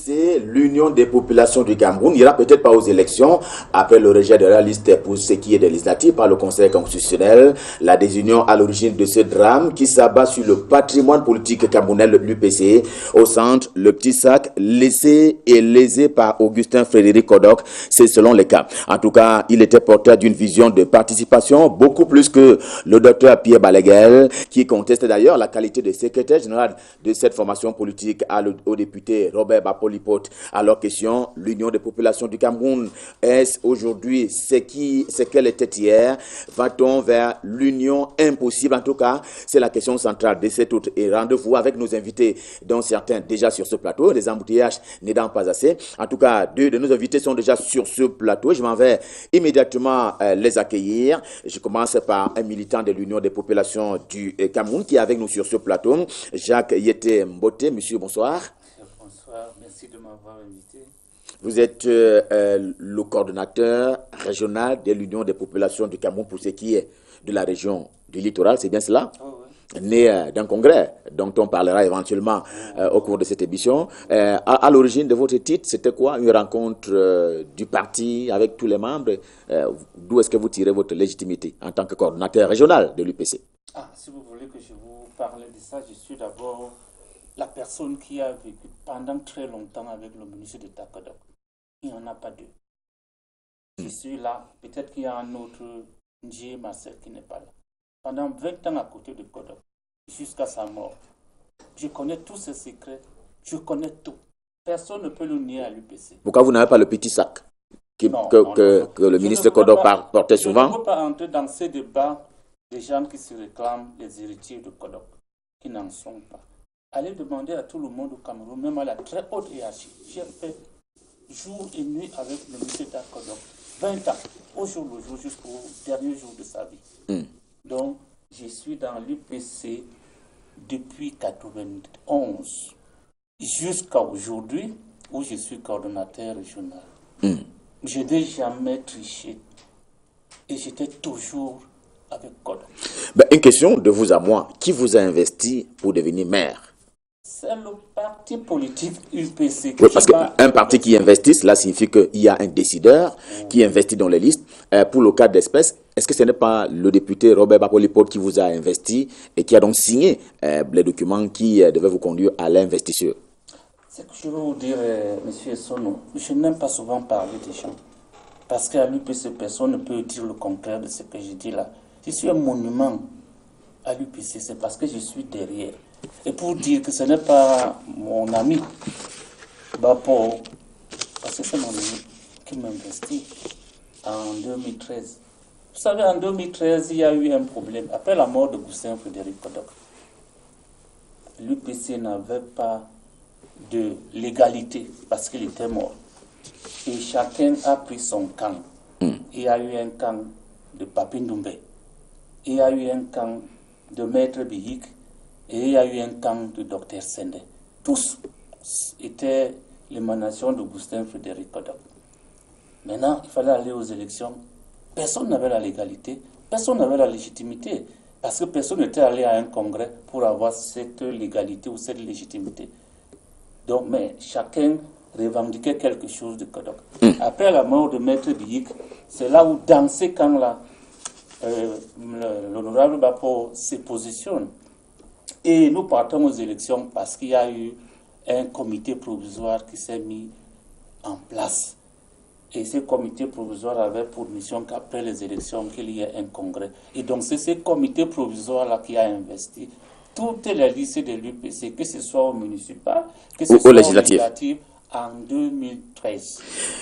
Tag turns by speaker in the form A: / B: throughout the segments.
A: l'UPC, l'Union des populations du Cameroun, n'ira peut-être pas aux élections après le rejet de la liste pour ce qui est des législatives par le Conseil constitutionnel. La désunion à l'origine de ce drame qui s'abat sur le patrimoine politique camerounais, l'UPC. Au centre, le petit sac laissé et lésé par Augustin Frédéric Kodok, c'est selon les cas. En tout cas, il était porteur d'une vision de participation beaucoup plus que le docteur Pierre Balaguer, qui conteste d'ailleurs la qualité de secrétaire général de cette formation politique au député Robert Bapolipote. Alors question, l'Union des populations du Cameroun, est-ce aujourd'hui ce qu'elle était hier? Va-t-on vers l'union impossible? En tout cas, c'est la question centrale de cet autre et rendez-vous avec nos invités, dont certains déjà sur ce plateau, les embouteillages n'aidant pas assez. En tout cas, deux de nos invités sont déjà sur ce plateau. Je m'en vais immédiatement les accueillir. Je commence par un militant de l'Union des populations du Cameroun qui est avec nous sur ce plateau, Jacques Yete Mbote. Monsieur, bonsoir.
B: Bonsoir, merci de m'avoir invité.
A: Vous êtes le coordonnateur régional de l'Union des populations du Cameroun pour ce qui est de la région du littoral, c'est bien cela?
B: Oh, oui.
A: Né d'un congrès dont on parlera éventuellement au cours de cette émission. À l'origine de votre titre, c'était quoi? Une rencontre du parti avec tous les membres? D'où est-ce que vous tirez votre légitimité en tant que coordonnateur régional de l'UPC?
B: Si vous voulez que je vous parle de ça, je suis d'abord la personne qui a vécu pendant très longtemps avec le ministre d'État Kodok. Il n'y en a pas deux. Je suis là, peut-être qu'il y a un autre Ndié Marcel qui n'est pas là. Pendant 20 ans à côté de Kodok, jusqu'à sa mort. Je connais tous ses secrets, je connais tout. Personne ne peut le nier à l'UPC.
A: Pourquoi vous n'avez pas le petit sac que le ministre Kodok portait souvent?
B: Je ne veux pas entrer dans ces débats des gens qui se réclament les héritiers de Kodok, qui n'en sont pas. Allez demander à tout le monde au Cameroun, même à la très haute hiérarchie. J'ai fait jour et nuit avec le ministre d'État Kodok. 20 ans, au jour le jour, jusqu'au dernier jour de sa vie. Donc, je suis dans l'UPC depuis 1991 jusqu'à aujourd'hui où je suis coordonnateur régional. Je n'ai jamais triché et j'étais toujours avec Kodok.
A: Une question de vous à moi. Qui vous a investi pour devenir maire?
B: C'est le parti politique UPC.
A: Oui, parce qu'un parti qui investit, cela signifie qu'il y a un décideur qui investit dans les listes. Pour le cas d'espèce, est-ce que ce n'est pas le député Robert Bapolipote qui vous a investi et qui a donc signé les documents qui devaient vous conduire à l'investiture?
B: C'est que je veux vous dire, M. Sono, je n'aime pas souvent parler des gens. Parce qu'à l'UPC, personne ne peut dire le contraire de ce que je dis là. Je suis un monument à l'UPC, c'est parce que je suis derrière. Et pour dire que ce n'est pas mon ami, Bapo, parce que c'est mon ami qui m'investit en 2013. Vous savez, en 2013, il y a eu un problème. Après la mort de Augustin Frédéric Kodok, l'UPC n'avait pas de légalité parce qu'il était mort. Et chacun a pris son camp. Il y a eu un camp de Papi Ndoumbe. Il y a eu un camp de Maître Bihik. Et il y a eu un camp de Dr Sende. Tous étaient l'émanation d'Augustin Frédéric Kodok. Maintenant, il fallait aller aux élections. Personne n'avait la légalité, personne n'avait la légitimité. Parce que personne n'était allé à un congrès pour avoir cette légalité ou cette légitimité. Donc, mais chacun revendiquait quelque chose de Kodok. Après la mort de Maître Bihik, c'est là où, dans ces camps-là, l'honorable Bapo se positionne. Et nous partons aux élections parce qu'il y a eu un comité provisoire qui s'est mis en place. Et ce comité provisoire avait pour mission qu'après les élections, qu'il y ait un congrès. Et donc c'est ce comité provisoire-là qui a investi toutes les listes de l'UPC, que ce soit au municipal, que ce soit au législatif, en 2013.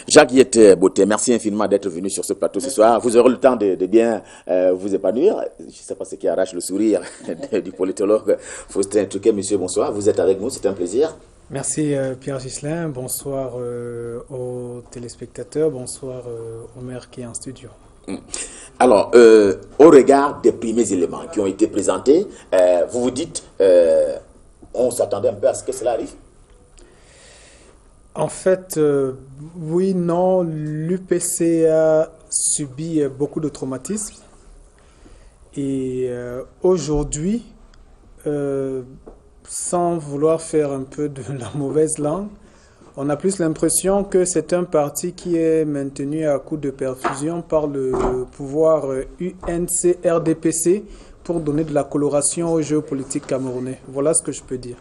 A: Jacques Yete Mbote, merci infiniment d'être venu sur ce plateau ce soir. Vous aurez le temps de bien vous épanouir. Je ne sais pas ce qui arrache le sourire du politologue Faustin Touquet. Monsieur, bonsoir. Vous êtes avec nous, c'est un plaisir.
C: Merci Pierre Ghislain. Bonsoir aux téléspectateurs. Bonsoir au maire qui est en studio.
A: Alors, au regard des premiers éléments qui ont été présentés, vous vous dites, on s'attendait un peu à ce que cela arrive?
C: En fait, oui, non, l'UPC a subi beaucoup de traumatismes. Et aujourd'hui, sans vouloir faire un peu de la mauvaise langue, On a plus l'impression que c'est un parti qui est maintenu à coup de perfusion par le pouvoir UNC-RDPC pour donner de la coloration au jeu politique camerounais. Voilà ce que je peux dire.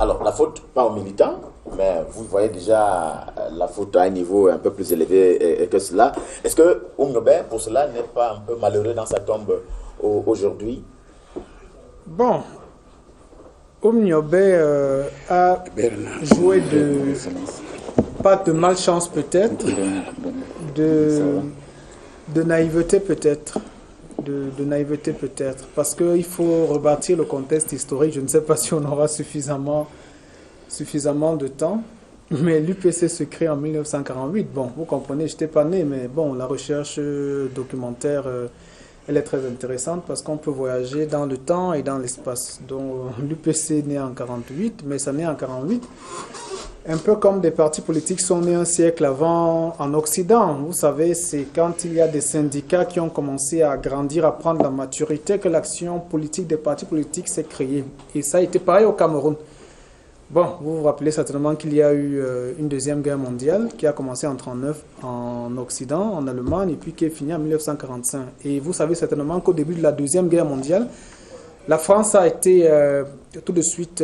A: Alors, la faute, pas aux militants, mais vous voyez déjà la faute à un niveau un peu plus élevé que cela. Est-ce que Oumniobé, pour cela, n'est pas un peu malheureux dans sa tombe aujourd'hui?
C: Bon, Oumniobé a joué pas de malchance peut-être, de naïveté peut-être. De naïveté peut-être, parce qu'il faut rebâtir le contexte historique. Je ne sais pas si on aura suffisamment de temps, mais l'UPC se crée en 1948. Bon, vous comprenez, je n'étais pas né, mais bon, la recherche documentaire, elle est très intéressante parce qu'on peut voyager dans le temps et dans l'espace. Donc l'UPC est né en 48, mais ça naît en 48. Un peu comme des partis politiques sont nés un siècle avant en Occident. Vous savez, c'est quand il y a des syndicats qui ont commencé à grandir, à prendre la maturité, que l'action politique des partis politiques s'est créée. Et ça a été pareil au Cameroun. Bon, vous vous rappelez certainement qu'il y a eu une deuxième guerre mondiale qui a commencé en 1939 en Occident, en Allemagne, et puis qui est finie en 1945. Et vous savez certainement qu'au début de la deuxième guerre mondiale, la France a été tout de suite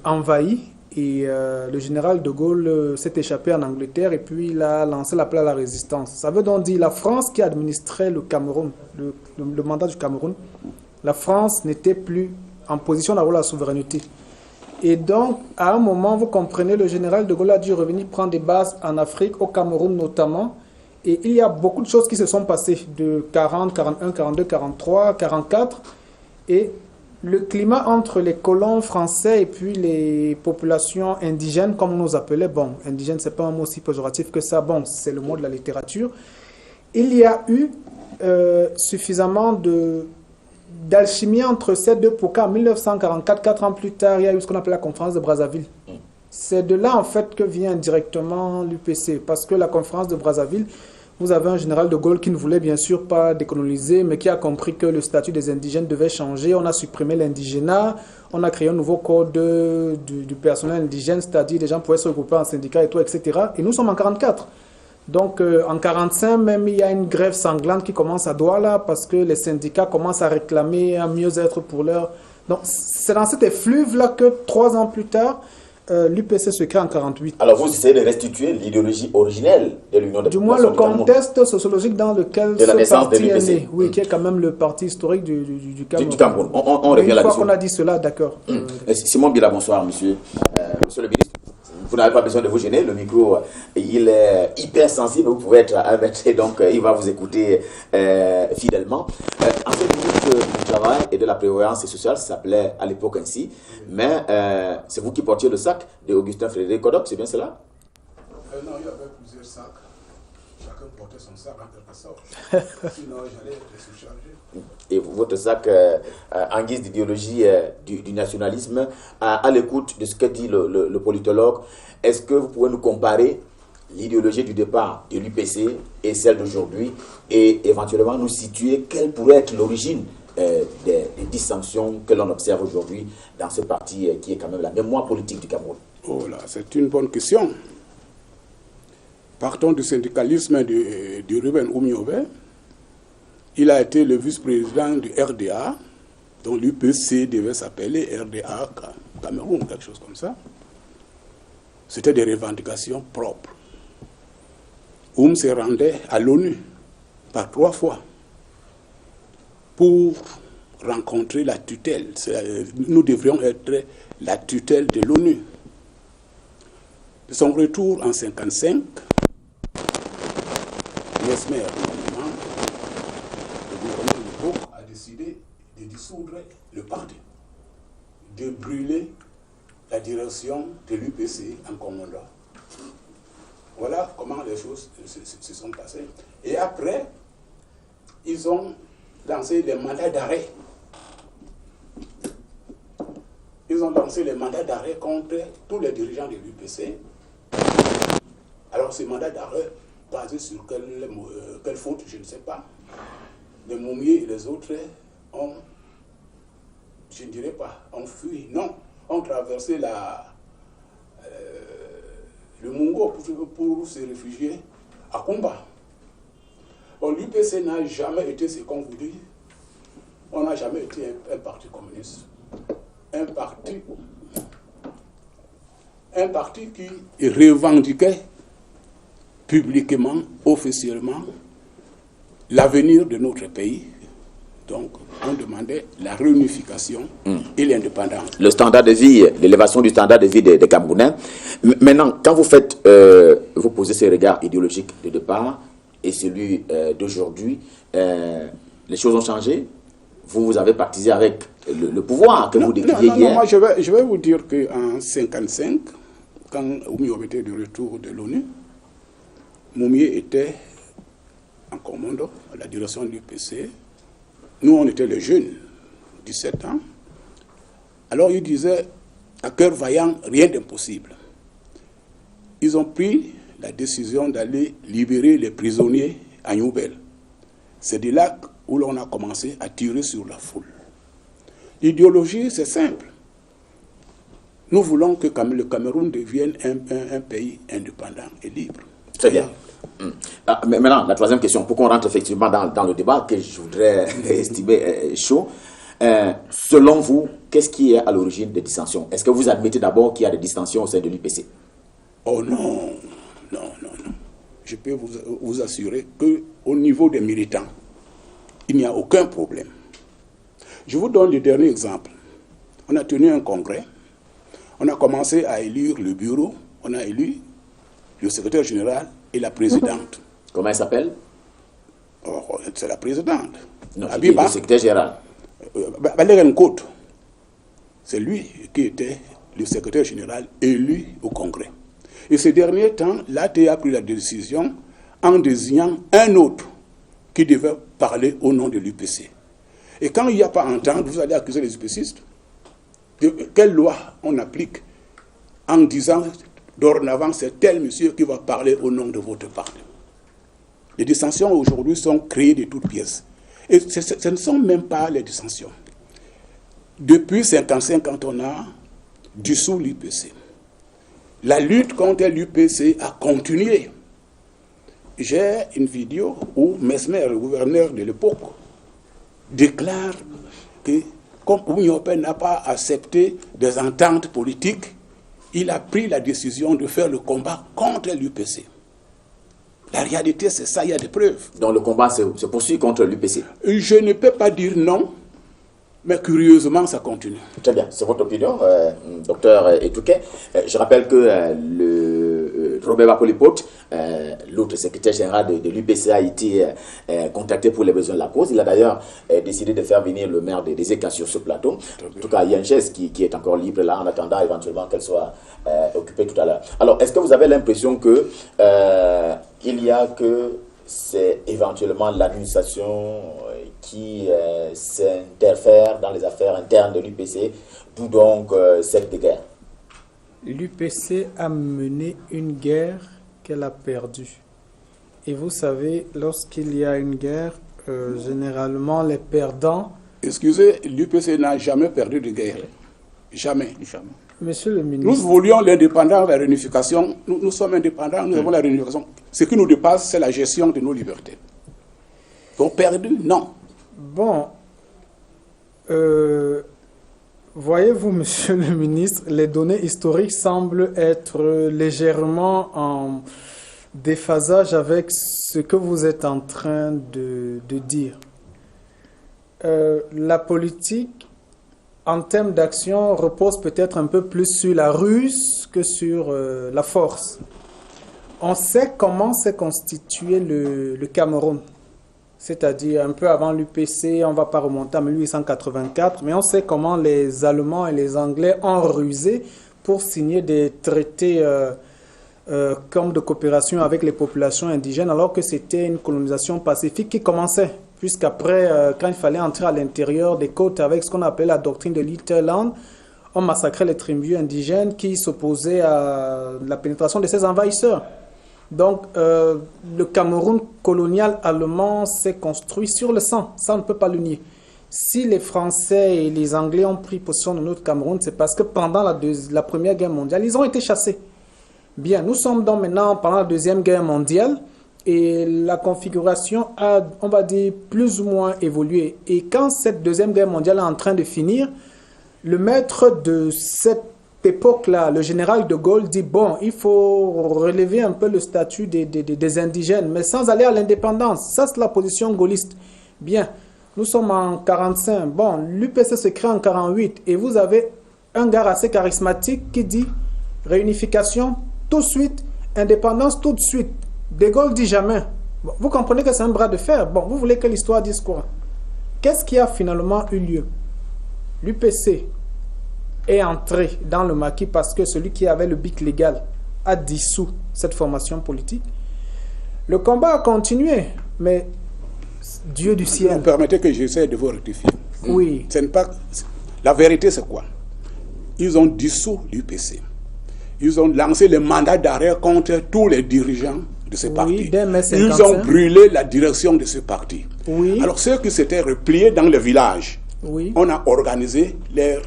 C: envahie. Et le général de Gaulle s'est échappé en Angleterre et puis il a lancé l'appel à la résistance. Ça veut donc dire la France qui administrait le Cameroun, le mandat du Cameroun, la France n'était plus en position d'avoir la souveraineté. Et donc, à un moment, vous comprenez, le général de Gaulle a dû revenir prendre des bases en Afrique, au Cameroun notamment. Et il y a beaucoup de choses qui se sont passées de 40, 41, 42, 43, 44. Et le climat entre les colons français et puis les populations indigènes, comme on nous appelait, bon, indigène, c'est pas un mot si péjoratif que ça, bon, c'est le mot de la littérature. Il y a eu suffisamment d'alchimie entre ces deux pokas. En 1944, 4 ans plus tard, il y a eu ce qu'on appelle la conférence de Brazzaville. C'est de là, en fait, que vient directement l'UPC, parce que la conférence de Brazzaville, vous avez un général de Gaulle qui ne voulait bien sûr pas décoloniser, mais qui a compris que le statut des indigènes devait changer. On a supprimé l'indigénat, on a créé un nouveau code du personnel indigène, c'est-à-dire les gens pouvaient se regrouper en syndicats et tout, etc. Et nous sommes en 44. Donc en 45, même, il y a une grève sanglante qui commence à Douala parce que les syndicats commencent à réclamer un mieux-être pour leur... Donc c'est dans cet effluve-là que 3 ans plus tard, l'UPC se crée en 48.
A: Alors vous essayez de restituer l'idéologie originelle de l'Union des
C: Du moins le contexte sociologique dans lequel ce parti est né, oui, qui est quand même le parti historique du Cameroun.
A: Du Cameroun. On revient là-dessus.
C: Une fois qu'on a dit cela, d'accord.
A: Simon Bila, bonsoir, monsieur. Monsieur le ministre, vous n'avez pas besoin de vous gêner, le micro, il est hyper sensible, vous pouvez être à mettre, donc il va vous écouter fidèlement. Ancien ministre du Travail et de la Prévoyance sociale, ça s'appelait à l'époque ainsi, mais c'est vous qui portiez le sac de Augustin Frédéric Kodok, c'est bien cela?
D: Non, il y avait plusieurs sacs. Chacun portait son sac en quelque sorte. Sinon, j'allais être sous-chargé.
A: Et votre sac, en guise d'idéologie du nationalisme, à l'écoute de ce que dit le politologue, est-ce que vous pouvez nous comparer l'idéologie du départ de l'UPC et celle d'aujourd'hui et éventuellement nous situer quelle pourrait être l'origine des dissensions que l'on observe aujourd'hui dans ce parti qui est quand même la mémoire politique du Cameroun?
D: Oh là, c'est une bonne question. Partons du syndicalisme de Ruben Oumniobé. Il a été le vice-président du RDA, dont l'UPC devait s'appeler RDA Cameroun, quelque chose comme ça. C'était des revendications propres. Oum se rendait à l'ONU par 3 fois pour rencontrer la tutelle. Nous devrions être la tutelle de l'ONU. De son retour en 1955, Mesmer, le gouvernement a décidé de dissoudre le parti, de brûler la direction de l'UPC en commandant. Voilà comment les choses se sont passées. Et après, ils ont lancé des mandats d'arrêt. Ils ont lancé les mandats d'arrêt contre tous les dirigeants de l'UPC. Alors ces mandats d'arrêt, basés sur quelle faute, je ne sais pas. Les Moumiers et les autres ont, je ne dirais pas, ont fui, non, ont traversé le Mungo pour se réfugier à Kumba. Bon, l'UPC n'a jamais été ce qu'on vous dit. On n'a jamais été un parti communiste. Un parti qui revendiquait publiquement, officiellement, l'avenir de notre pays. Donc, on demandait la réunification et l'indépendance.
A: Le standard de vie, l'élévation du standard de vie des Camerounais. Maintenant, quand vous posez ce regard idéologique de départ et celui d'aujourd'hui, les choses ont changé. Vous avez partisé avec le pouvoir que vous décriviez hier.
D: Non, moi je vais vous dire qu'en 1955, quand Oumio était de retour de l'ONU, Moumié était en commande à la direction du PC. Nous, on était les jeunes, 17 ans. Alors, il disait, à cœur vaillant, rien d'impossible. Ils ont pris la décision d'aller libérer les prisonniers à Newbel. C'est de là où l'on a commencé à tirer sur la foule. L'idéologie, c'est simple. Nous voulons que le Cameroun devienne un pays indépendant et libre.
A: Très bien. Mais maintenant, la troisième question, pour qu'on rentre effectivement dans le débat que je voudrais estimer chaud. Selon vous, qu'est-ce qui est à l'origine des dissensions? Est-ce que vous admettez d'abord qu'il y a des dissensions au sein de l'UPC?
D: Oh non. Je peux vous assurer qu'au niveau des militants, il n'y a aucun problème. Je vous donne le dernier exemple. On a tenu un congrès, on a commencé à élire le bureau, on a élu le secrétaire général et la présidente.
A: Comment elle s'appelle?
D: C'est la présidente.
A: Non, le secrétaire général.
D: Valérie Côte. C'est lui qui était le secrétaire général élu au Congrès. Et ces derniers temps, l'AT a pris la décision en désignant un autre qui devait parler au nom de l'UPC. Et quand il n'y a pas entente, vous allez accuser les UPCistes. Quelle loi on applique en disant dorénavant c'est tel monsieur qui va parler au nom de votre parti? Les dissensions aujourd'hui sont créées de toutes pièces. Et ce ne sont même pas les dissensions. Depuis 1955, quand on a dissous l'UPC, la lutte contre l'UPC a continué. J'ai une vidéo où Mesmer, le gouverneur de l'époque, déclare que comme l'Union européenne n'a pas accepté des ententes politiques, il a pris la décision de faire le combat contre l'UPC. La réalité, c'est ça, il y a des preuves.
A: Donc le combat se poursuit contre l'UPC.
D: Je ne peux pas dire non, mais curieusement, ça continue.
A: Très bien, c'est votre opinion, docteur Etouké. Je rappelle que Robert Bapolipote, l'autre secrétaire général de l'UPC, a été contacté pour les besoins de la cause. Il a d'ailleurs décidé de faire venir le maire des Écas sur ce plateau. En tout cas, il y a une chaise qui est encore libre là, en attendant éventuellement qu'elle soit occupée tout à l'heure. Alors, est-ce que vous avez l'impression que il y a que c'est éventuellement l'administration qui s'interfère dans les affaires internes de l'UPC, d'où donc cette guerre?
C: L'UPC a mené une guerre qu'elle a perdue. Et vous savez, lorsqu'il y a une guerre, généralement les perdants...
D: Excusez, l'UPC n'a jamais perdu de guerre. Jamais.
C: Monsieur le ministre...
D: Nous voulions l'indépendance, la réunification. Nous sommes indépendants, nous avons la réunification. Ce qui nous dépasse, c'est la gestion de nos libertés. Donc perdu, non.
C: Bon, voyez-vous, monsieur le ministre, les données historiques semblent être légèrement en déphasage avec ce que vous êtes en train de dire. La politique, en termes d'action, repose peut-être un peu plus sur la ruse que sur la force. On sait comment s'est constitué le Cameroun. C'est-à-dire un peu avant l'UPC, on ne va pas remonter en 1884, mais on sait comment les Allemands et les Anglais ont rusé pour signer des traités comme de coopération avec les populations indigènes, alors que c'était une colonisation pacifique qui commençait. Puisqu'après, quand il fallait entrer à l'intérieur des côtes avec ce qu'on appelait la doctrine de Litterland, on massacrait les tribus indigènes qui s'opposaient à la pénétration de ces envahisseurs. Donc, le Cameroun colonial allemand s'est construit sur le sang. Ça, on ne peut pas le nier. Si les Français et les Anglais ont pris possession de notre Cameroun, c'est parce que pendant la Première Guerre mondiale, ils ont été chassés. Bien, nous sommes donc maintenant pendant la Deuxième Guerre mondiale et la configuration a, on va dire, plus ou moins évolué. Et quand cette Deuxième Guerre mondiale est en train de finir, le maître de cette époque-là, le général de Gaulle, dit bon, il faut relever un peu le statut des indigènes, mais sans aller à l'indépendance. Ça, c'est la position gaulliste. Bien, nous sommes en 45. Bon, l'UPC se crée en 48 et vous avez un gars assez charismatique qui dit réunification tout de suite, indépendance tout de suite. De Gaulle dit jamais. Bon, vous comprenez que c'est un bras de fer. Bon, vous voulez que l'histoire dise quoi? Qu'est-ce qui a finalement eu lieu? L'UPC est entré dans le maquis parce que celui qui avait le bic légal a dissous cette formation politique. Le combat a continué, mais Dieu du ciel.
D: Vous permettez que j'essaie de vous rectifier.
C: Oui.
D: Ce n'est pas... La vérité, c'est quoi? Ils ont dissous l'UPC. Ils ont lancé le mandat d'arrêt contre tous les dirigeants de ce parti. Ils ont brûlé la direction de ce parti.
C: Oui.
D: Alors ceux qui s'étaient repliés dans le village,
C: oui,
D: on a organisé leur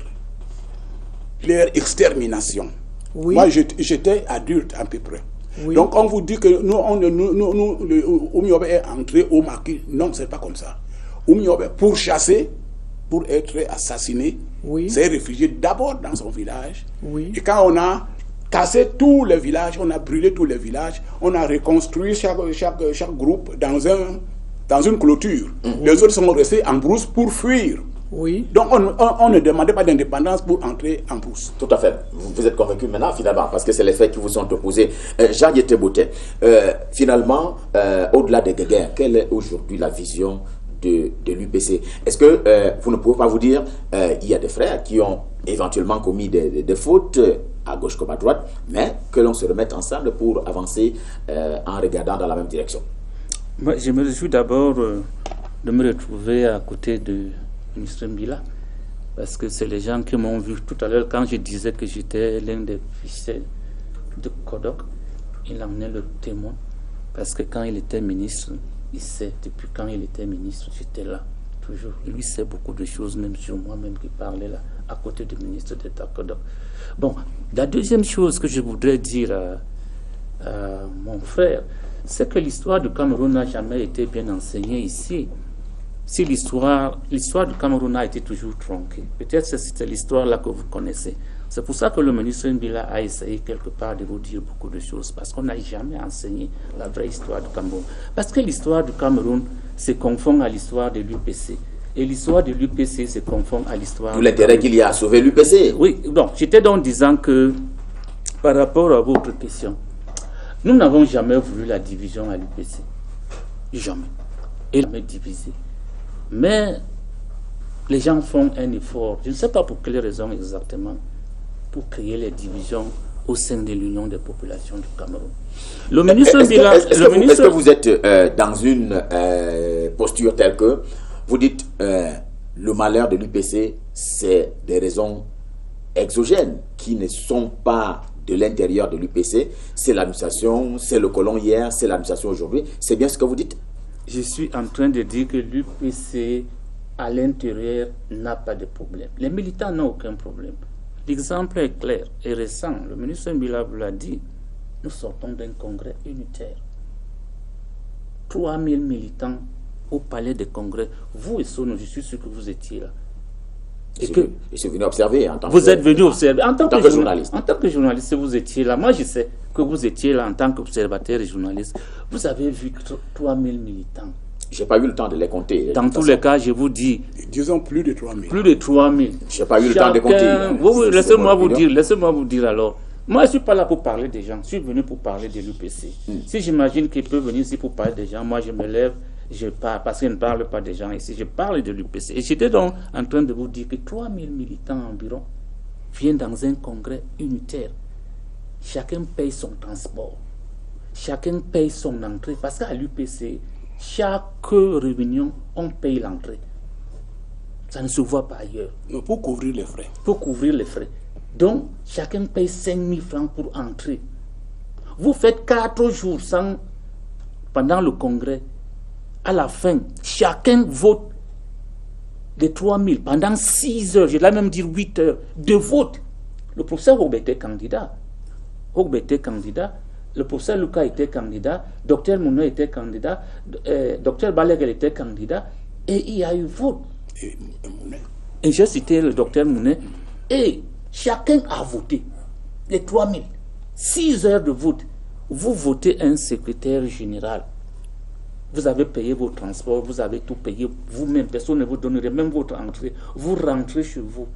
D: extermination.
C: Oui.
D: Moi, j'étais adulte à peu près.
C: Oui.
D: Donc on vous dit que Oumiobe est entré au maquis. Non, c'est pas comme ça. Oumiobe, pour chasser, pour être assassiné,
C: oui,
D: s'est réfugié d'abord dans son village.
C: Oui.
D: Et quand on a cassé tous les villages, on a brûlé tous les villages, on a reconstruit chaque groupe dans une clôture. Les autres sont restés en brousse pour fuir.
C: Oui.
D: Donc on ne demandait pas d'indépendance pour entrer en brousse.
A: Tout à fait. Vous êtes convaincu maintenant, finalement, parce que c'est les faits qui vous sont opposés. Jean-Yété Boutet, finalement, au-delà des guerres, quelle est aujourd'hui la vision de l'UPC? Est-ce que vous ne pouvez pas vous dire, il y a des frères qui ont éventuellement commis des fautes à gauche comme à droite, mais que l'on se remette ensemble pour avancer en regardant dans la même direction?
B: Moi, je me réjouis d'abord de me retrouver à côté de ministre Mbila, parce que c'est les gens qui m'ont vu tout à l'heure quand je disais que j'étais l'un des fils de Kodok. Il en est le témoin, parce que quand il était ministre, il sait, depuis quand il était ministre, j'étais là, toujours. Lui sait beaucoup de choses, même sur moi-même qui parlais là, à côté du ministre d'État Kodok. Bon, la deuxième chose que je voudrais dire à mon frère, c'est que l'histoire du Cameroun n'a jamais été bien enseignée ici. Si l'histoire du Cameroun a été toujours tronquée, peut-être c'est l'histoire là que vous connaissez. C'est pour ça que le ministre Mbila a essayé quelque part de vous dire beaucoup de choses, parce qu'on n'a jamais enseigné la vraie histoire du Cameroun. Parce que l'histoire du Cameroun se confond à l'histoire de l'UPC. Et l'histoire de l'UPC se confond à l'histoire...
A: Tout l'intérêt qu'il y a à sauver l'UPC.
B: Oui, donc j'étais donc disant que, par rapport à votre question, nous n'avons jamais voulu la division à l'UPC. Jamais. Et jamais divisé. Mais les gens font un effort, je ne sais pas pour quelle raison exactement, pour créer les divisions au sein de l'Union des populations du Cameroun. Le ministre
A: Est-ce que vous êtes dans une posture telle que vous dites le malheur de l'UPC, c'est des raisons exogènes qui ne sont pas de l'intérieur de l'UPC, c'est l'administration, c'est le colon hier, c'est l'administration aujourd'hui, c'est bien ce que vous dites?
B: Je suis en train de dire que l'UPC, à l'intérieur, n'a pas de problème. Les militants n'ont aucun problème. L'exemple est clair et récent. Le ministre Mbila l'a dit. Nous sortons d'un congrès unitaire. 3000 militants au palais des congrès. Vous et Sono, je suis sûr que vous étiez là.
A: Je suis venu observer en tant
B: vous êtes venu observer en tant que
A: journaliste.
B: En tant que journaliste, vous étiez là. Moi, je sais que vous étiez là en tant qu'observateur et journaliste. Vous avez vu 3000 militants.
A: Je n'ai pas eu le temps de les compter.
B: Dans tous les cas, je vous dis...
D: Disons plus de 3000.
B: Plus de 3000.
A: Je n'ai pas eu le temps de compter.
B: Oui, laissez-moi vous dire alors. Moi, je ne suis pas là pour parler des gens. Je suis venu pour parler de l'UPC. Si j'imagine qu'il peut venir ici pour parler des gens, moi, je me lève, je parle, parce qu'il ne parle pas des gens ici. Je parle de l'UPC. Et j'étais donc en train de vous dire que 3000 militants environ viennent dans un congrès unitaire. Chacun paye son transport. Chacun paye son entrée. Parce qu'à l'UPC, chaque réunion, on paye l'entrée. Ça ne se voit pas ailleurs.
D: Pour couvrir les frais.
B: Pour couvrir les frais. Donc, chacun paye 5 000 francs pour entrer. Vous faites 4 jours pendant le congrès. À la fin, chacun vote de 3 000 pendant 6 heures, je vais même dire 8 heures, de vote. Le professeur Robert était candidat. Ogbe était candidat, le professeur Lucas était candidat, Dr Mounet était candidat, Dr Balaguer était candidat, et il y a eu vote. Et j'ai cité le Dr Mounet, et chacun a voté. Les 3000, 6 heures de vote. Vous votez un secrétaire général. Vous avez payé vos transports, vous avez tout payé vous-même. Personne ne vous donnerait même votre entrée. Vous rentrez chez vous.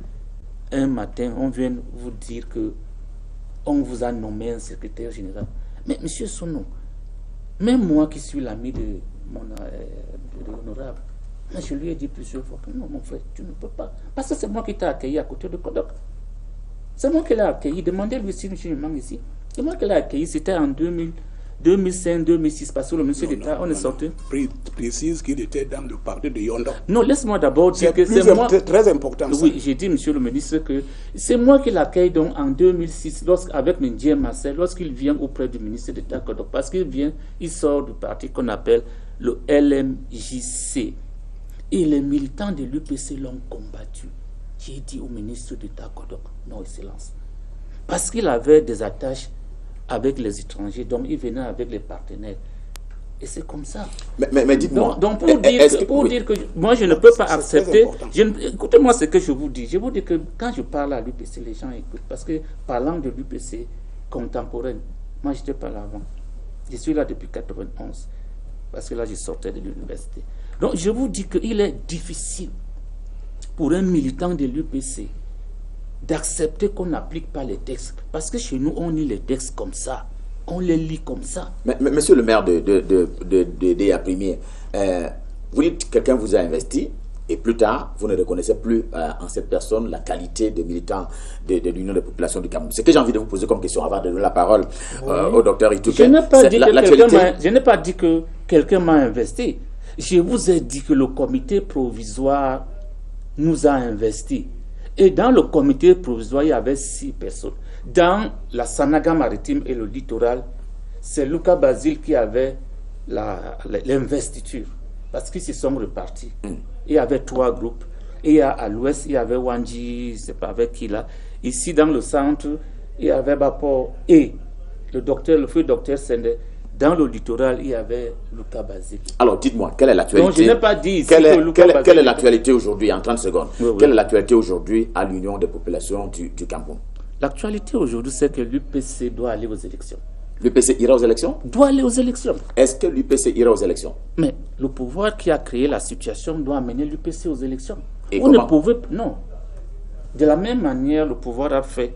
B: Un matin, on vient vous dire que on vous a nommé un secrétaire général. Mais monsieur Sono, même moi qui suis l'ami de mon de l'honorable, je lui ai dit plusieurs fois que non, mon frère, tu ne peux pas. Parce que c'est moi qui t'ai accueilli à côté de Kodok. C'est moi qui l'ai accueilli. Demandez-lui si je manque ici. C'est moi qui l'ai accueilli. C'était en 2005, 2006, parce que le monsieur d'État, on est sorti.
D: Précise qu'il était dans le parti de Yondok.
B: Non, laisse-moi d'abord dire que c'est moi.
D: C'est très important.
B: Oui, j'ai dit, monsieur le ministre, que c'est moi qui l'accueille donc en 2006, avec Ndjé Marcel, lorsqu'il vient auprès du ministre d'État Kodok, parce qu'il vient, il sort du parti qu'on appelle le LMJC. Et les militants de l'UPC l'ont combattu. J'ai dit au ministre d'État Kodok, non, Excellence, parce qu'il avait des attaches avec les étrangers, donc il venait avec les partenaires. Et c'est comme ça.
A: Mais dites-moi.
B: Donc pour dire que moi je ne peux pas accepter. Écoutez-moi ce que je vous dis. Je vous dis que quand je parle à l'UPC, les gens écoutent. Parce que parlant de l'UPC contemporaine, moi je n'étais pas là avant. Je suis là depuis 91. Parce que là je sortais de l'université. Donc je vous dis qu'il est difficile pour un militant de l'UPC d'accepter qu'on n'applique pas les textes. Parce que chez nous, on lit les textes comme ça. On les lit comme ça.
A: Mais monsieur le maire de DA Premier, vous dites que quelqu'un vous a investi et plus tard, vous ne reconnaissez plus en cette personne la qualité de militant de l'Union des populations du Cameroun. C'est que j'ai envie de vous poser comme question avant de donner la parole au docteur Itouké.
B: Je n'ai pas dit que quelqu'un m'a investi. Je vous ai dit que le comité provisoire nous a investis. Et dans le comité provisoire, il y avait 6 personnes. Dans la Sanaga maritime et le littoral, c'est Lucas Basile qui avait l'investiture. Parce qu'ils se sont repartis. Il y avait 3 groupes. Et à l'ouest, il y avait Wanji, je ne sais pas avec qui là. Ici, dans le centre, il y avait Bapor et le feu docteur Sende. Dans le littoral, il y avait Lucas Basile.
A: Alors, dites-moi, quelle est l'actualité?
B: Donc, je n'ai pas dit ici
A: quelle
B: que
A: est l'actualité aujourd'hui, en 30 secondes?
B: Oui.
A: Quelle est l'actualité aujourd'hui à l'Union des populations du Cameroun?
B: L'actualité aujourd'hui, c'est que l'UPC doit aller aux élections.
A: L'UPC ira aux élections?
B: Doit aller aux élections.
A: Est-ce que l'UPC ira aux élections?
B: Mais le pouvoir qui a créé la situation doit amener l'UPC aux élections.
A: Et
B: on ne
A: comment?
B: pouvait... Non. De la même manière, le pouvoir a fait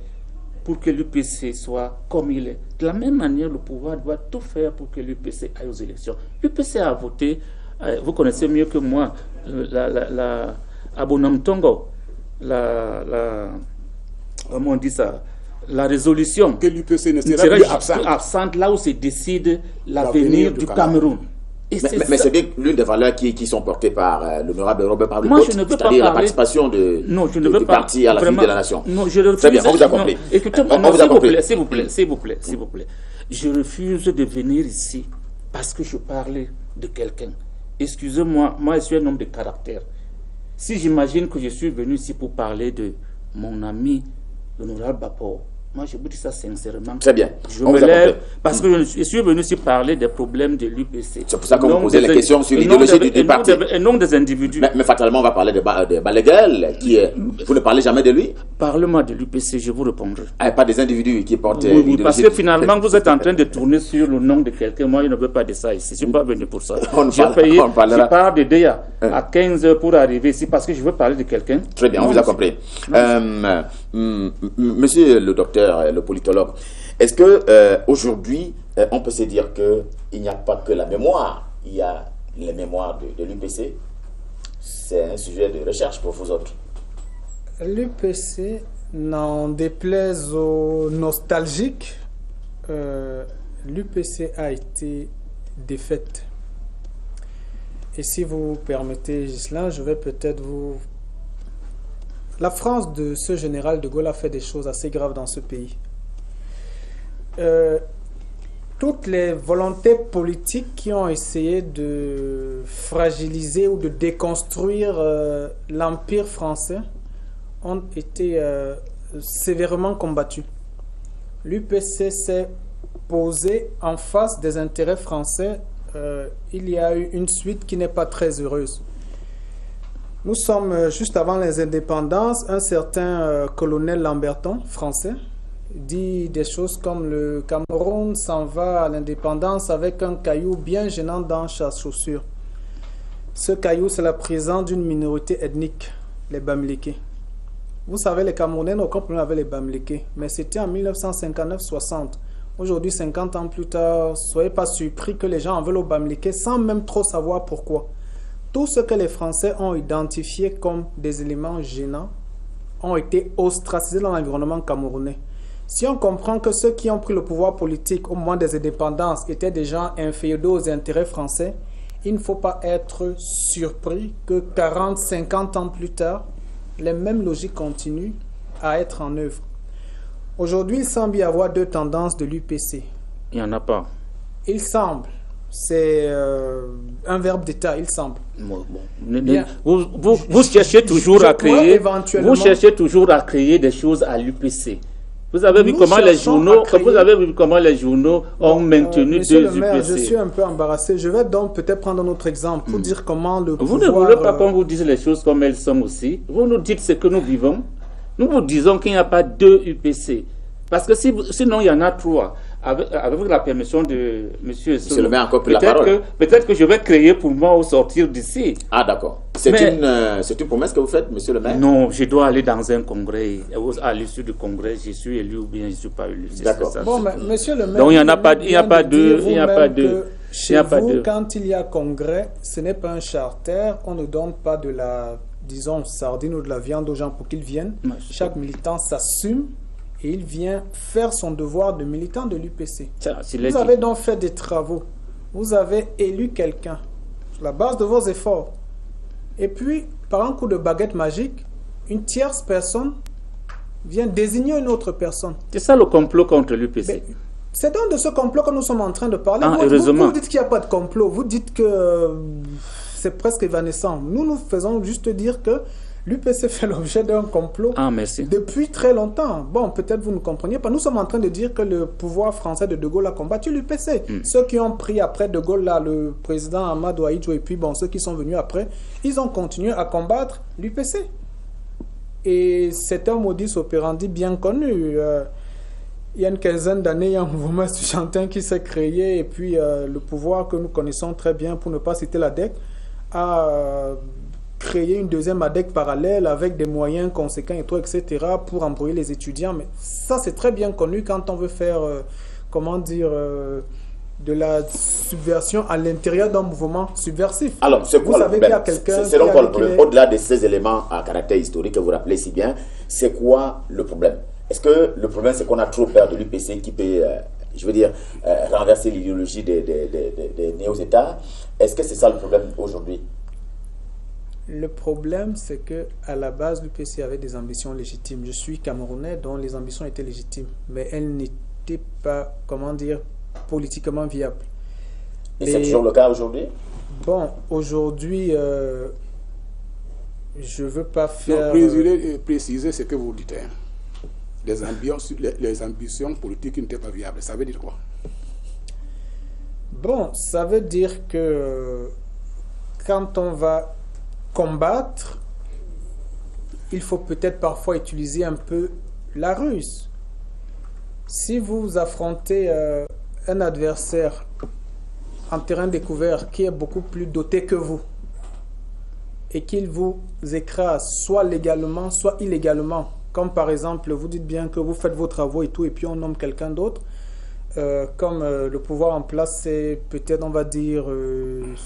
B: pour que l'UPC soit comme il est. De la même manière, le pouvoir doit tout faire pour que l'UPC aille aux élections. L'UPC a voté, vous connaissez mieux que moi, à Bonhomme Tongo, comment on dit ça, la résolution
D: que l'UPC ne sera plus
B: absente là où se décide l'avenir du Cameroun.
A: Mais c'est bien l'une des valeurs qui sont portées par l'honorable Robert Parle,
B: c'est-à-dire
A: la participation du parti à la vie de la nation.
B: Non, je refuse.
A: Très bien, on vous a compris.
B: Écoutez-moi, s'il vous plaît. Je refuse de venir ici parce que je parlais de quelqu'un. Excusez-moi, moi je suis un homme de caractère. Si j'imagine que je suis venu ici pour parler de mon ami, l'honorable Bapor, moi, je vous dis ça sincèrement.
A: Très bien.
B: Je me lève parce que je suis venu ici parler des problèmes de l'UPC.
A: C'est pour ça qu'on vous posait la question sur l'idéologie du parti.
B: Et non des individus.
A: Mais fatalement, on va parler de Balaguer, vous ne parlez jamais de lui?
B: Parlez-moi de l'UPC, je vous répondrai.
A: Pas des individus qui portent
B: oui, parce que finalement, vous êtes en train de tourner sur le nom de quelqu'un. Moi, je ne veux pas de ça ici. Je ne suis pas venu pour ça. Je pars de Déa à 15h pour arriver ici parce que je veux parler de quelqu'un.
A: Très bien, on vous a compris. Monsieur le docteur, le politologue, est-ce que aujourd'hui, on peut se dire qu'il n'y a pas que la mémoire, il y a les mémoires de l'UPC? C'est un sujet de recherche pour vous autres.
C: L'UPC, n'en déplaise aux nostalgiques, l'UPC a été défaite. Et si vous permettez, Ghislain, je vais peut-être vous... La France de ce général de Gaulle a fait des choses assez graves dans ce pays. Toutes les volontés politiques qui ont essayé de fragiliser ou de déconstruire l'Empire français ont été sévèrement combattues. l'UPC s'est posé en face des intérêts français. Il y a eu une suite qui n'est pas très heureuse. Nous sommes juste avant les indépendances. Un certain colonel Lamberton, français, dit des choses comme le Cameroun s'en va à l'indépendance avec un caillou bien gênant dans sa chaussure. Ce caillou, c'est la présence d'une minorité ethnique, les Bamileke. Vous savez, les Camerounais n'ont aucun problème avec les Bamileke, mais c'était en 1959-60. Aujourd'hui, 50 ans plus tard, soyez pas surpris que les gens en veulent aux Bamileke sans même trop savoir pourquoi. Tout ce que les Français ont identifié comme des éléments gênants ont été ostracisés dans l'environnement camerounais. Si on comprend que ceux qui ont pris le pouvoir politique au moment des indépendances étaient des gens inféodés aux intérêts français, il ne faut pas être surpris que 40, 50 ans plus tard, les mêmes logiques continuent à être en œuvre. Aujourd'hui, il semble y avoir deux tendances de l'UPC.
B: Il n'y en a pas.
C: Il semble. C'est un verbe d'État, il semble.
B: Vous cherchez toujours à créer. Vous cherchez toujours à créer des choses à l'UPC. Vous avez vu comment les journaux, ont maintenu
C: Monsieur
B: deux
C: le maire,
B: UPC.
C: je suis un peu embarrassé. Je vais donc peut-être prendre un autre exemple pour dire comment le
B: Vous
C: pouvoir...
B: ne voulez pas qu'on vous dise les choses comme elles sont aussi. Vous nous dites ce que nous vivons. Nous vous disons qu'il n'y a pas deux UPC. Parce que sinon, il y en a trois. Avec la permission de M.
A: Monsieur le maire, encore plus la parole.
B: Peut-être que je vais créer pour moi au sortir d'ici.
A: Ah, d'accord. C'est une promesse que vous faites, monsieur le maire?
B: Non, je dois aller dans un congrès. À l'issue du congrès, je suis élu ou bien je ne suis pas élu.
A: D'accord.
C: Bon, mais monsieur le maire...
B: Donc, il n'y a pas deux.
C: Chez vous, quand il y a congrès, ce n'est pas un charter. On ne donne pas de la, disons, sardine ou de la viande aux gens pour qu'ils viennent. Chaque militant s'assume. Et il vient faire son devoir de militant de l'UPC. Vous avez donc fait des travaux. Vous avez élu quelqu'un sur la base de vos efforts. Et puis, par un coup de baguette magique, une tierce personne vient désigner une autre personne.
B: C'est ça le complot contre l'UPC.
C: C'est donc de ce complot que nous sommes en train de parler.
B: Heureusement.
C: Vous dites qu'il n'y a pas de complot. Vous dites que c'est presque évanescent. Nous faisons juste dire que l'UPC fait l'objet d'un complot depuis très longtemps. Bon, peut-être vous ne compreniez pas. Nous sommes en train de dire que le pouvoir français de De Gaulle a combattu l'UPC. Ceux qui ont pris après De Gaulle, là, le président Amadou Ahidjo, et puis bon, ceux qui sont venus après, ils ont continué à combattre l'UPC. Et c'est un modus operandi bien connu. Il y a une quinzaine d'années, il y a un mouvement estudiantin qui s'est créé, et puis le pouvoir que nous connaissons très bien, pour ne pas citer l'ADEC, a créer une deuxième ADEC parallèle avec des moyens conséquents et tout, etc. pour embrouiller les étudiants. Mais ça, c'est très bien connu quand on veut faire, de la subversion à l'intérieur d'un mouvement subversif.
A: Alors, c'est quoi le problème? C'est donc quoi le problème? Au-delà de ces éléments à caractère historique que vous rappelez si bien, c'est quoi le problème? Est-ce que le problème, c'est qu'on a trop peur de l'UPC qui peut, renverser l'idéologie des néo-États? Est-ce que c'est ça le problème aujourd'hui?
C: Le problème, c'est que à la base, l'UPC avait des ambitions légitimes. Je suis Camerounais, dont les ambitions étaient légitimes, mais elles n'étaient pas, politiquement viables.
A: Et c'est toujours le cas aujourd'hui?
C: Bon, aujourd'hui, je ne veux pas faire...
D: Préciser ce que vous dites. Les ambitions politiques n'étaient pas viables. Ça veut dire quoi?
C: Bon, ça veut dire que quand on va combattre, il faut peut-être parfois utiliser un peu la ruse. Si vous affrontez un adversaire en terrain découvert qui est beaucoup plus doté que vous et qu'il vous écrase soit légalement, soit illégalement, comme par exemple, vous dites bien que vous faites vos travaux et tout, et puis on nomme quelqu'un d'autre, comme le pouvoir en place, c'est peut-être, on va dire,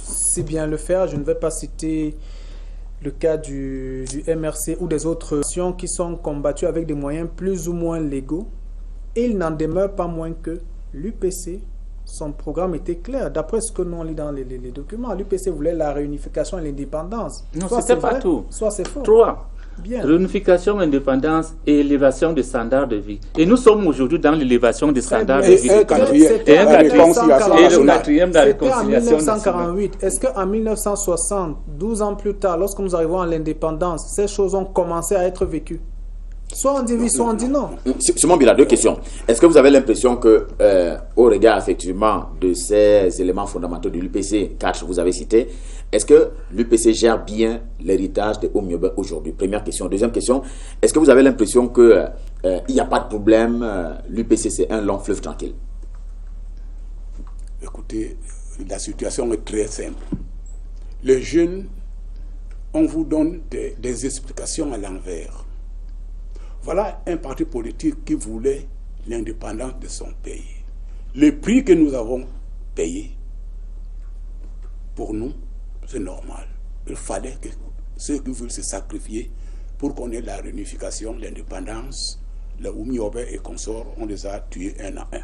C: c'est bien le faire. Je ne vais pas citer le cas du MRC ou des autres actions qui sont combattues avec des moyens plus ou moins légaux. Et il n'en demeure pas moins que l'UPC, son programme était clair. D'après ce que nous on lit dans les documents, l'UPC voulait la réunification et l'indépendance.
B: Non, c'était pas tout.
C: Soit c'est faux.
B: 3.
C: Bien.
B: Réunification, indépendance et élévation des standards de vie. Et nous sommes aujourd'hui dans l'élévation des standards de vie.
C: C'était
B: la réconciliation.
C: En 1948. Est-ce qu'en 1960, 12 ans plus tard, lorsque nous arrivons à l'indépendance, ces choses ont commencé à être vécues? Soit on dit oui, soit on dit non.
A: Simon Bila, 2 questions. Est-ce que vous avez l'impression que, au regard effectivement de ces éléments fondamentaux de l'UPC, 4 vous avez cité, est-ce que l'UPC gère bien l'héritage de Oumyobé aujourd'hui? Première question. Deuxième question, est-ce que vous avez l'impression qu'il n'y a pas de problème, l'UPC c'est un long fleuve tranquille?
D: Écoutez, la situation est très simple. Les jeunes, on vous donne des explications à l'envers. Voilà un parti politique qui voulait l'indépendance de son pays. Le prix que nous avons payé, pour nous, c'est normal. Il fallait que ceux qui veulent se sacrifier pour qu'on ait la réunification, l'indépendance, le Oumyobé et consorts, on les a tués un à un.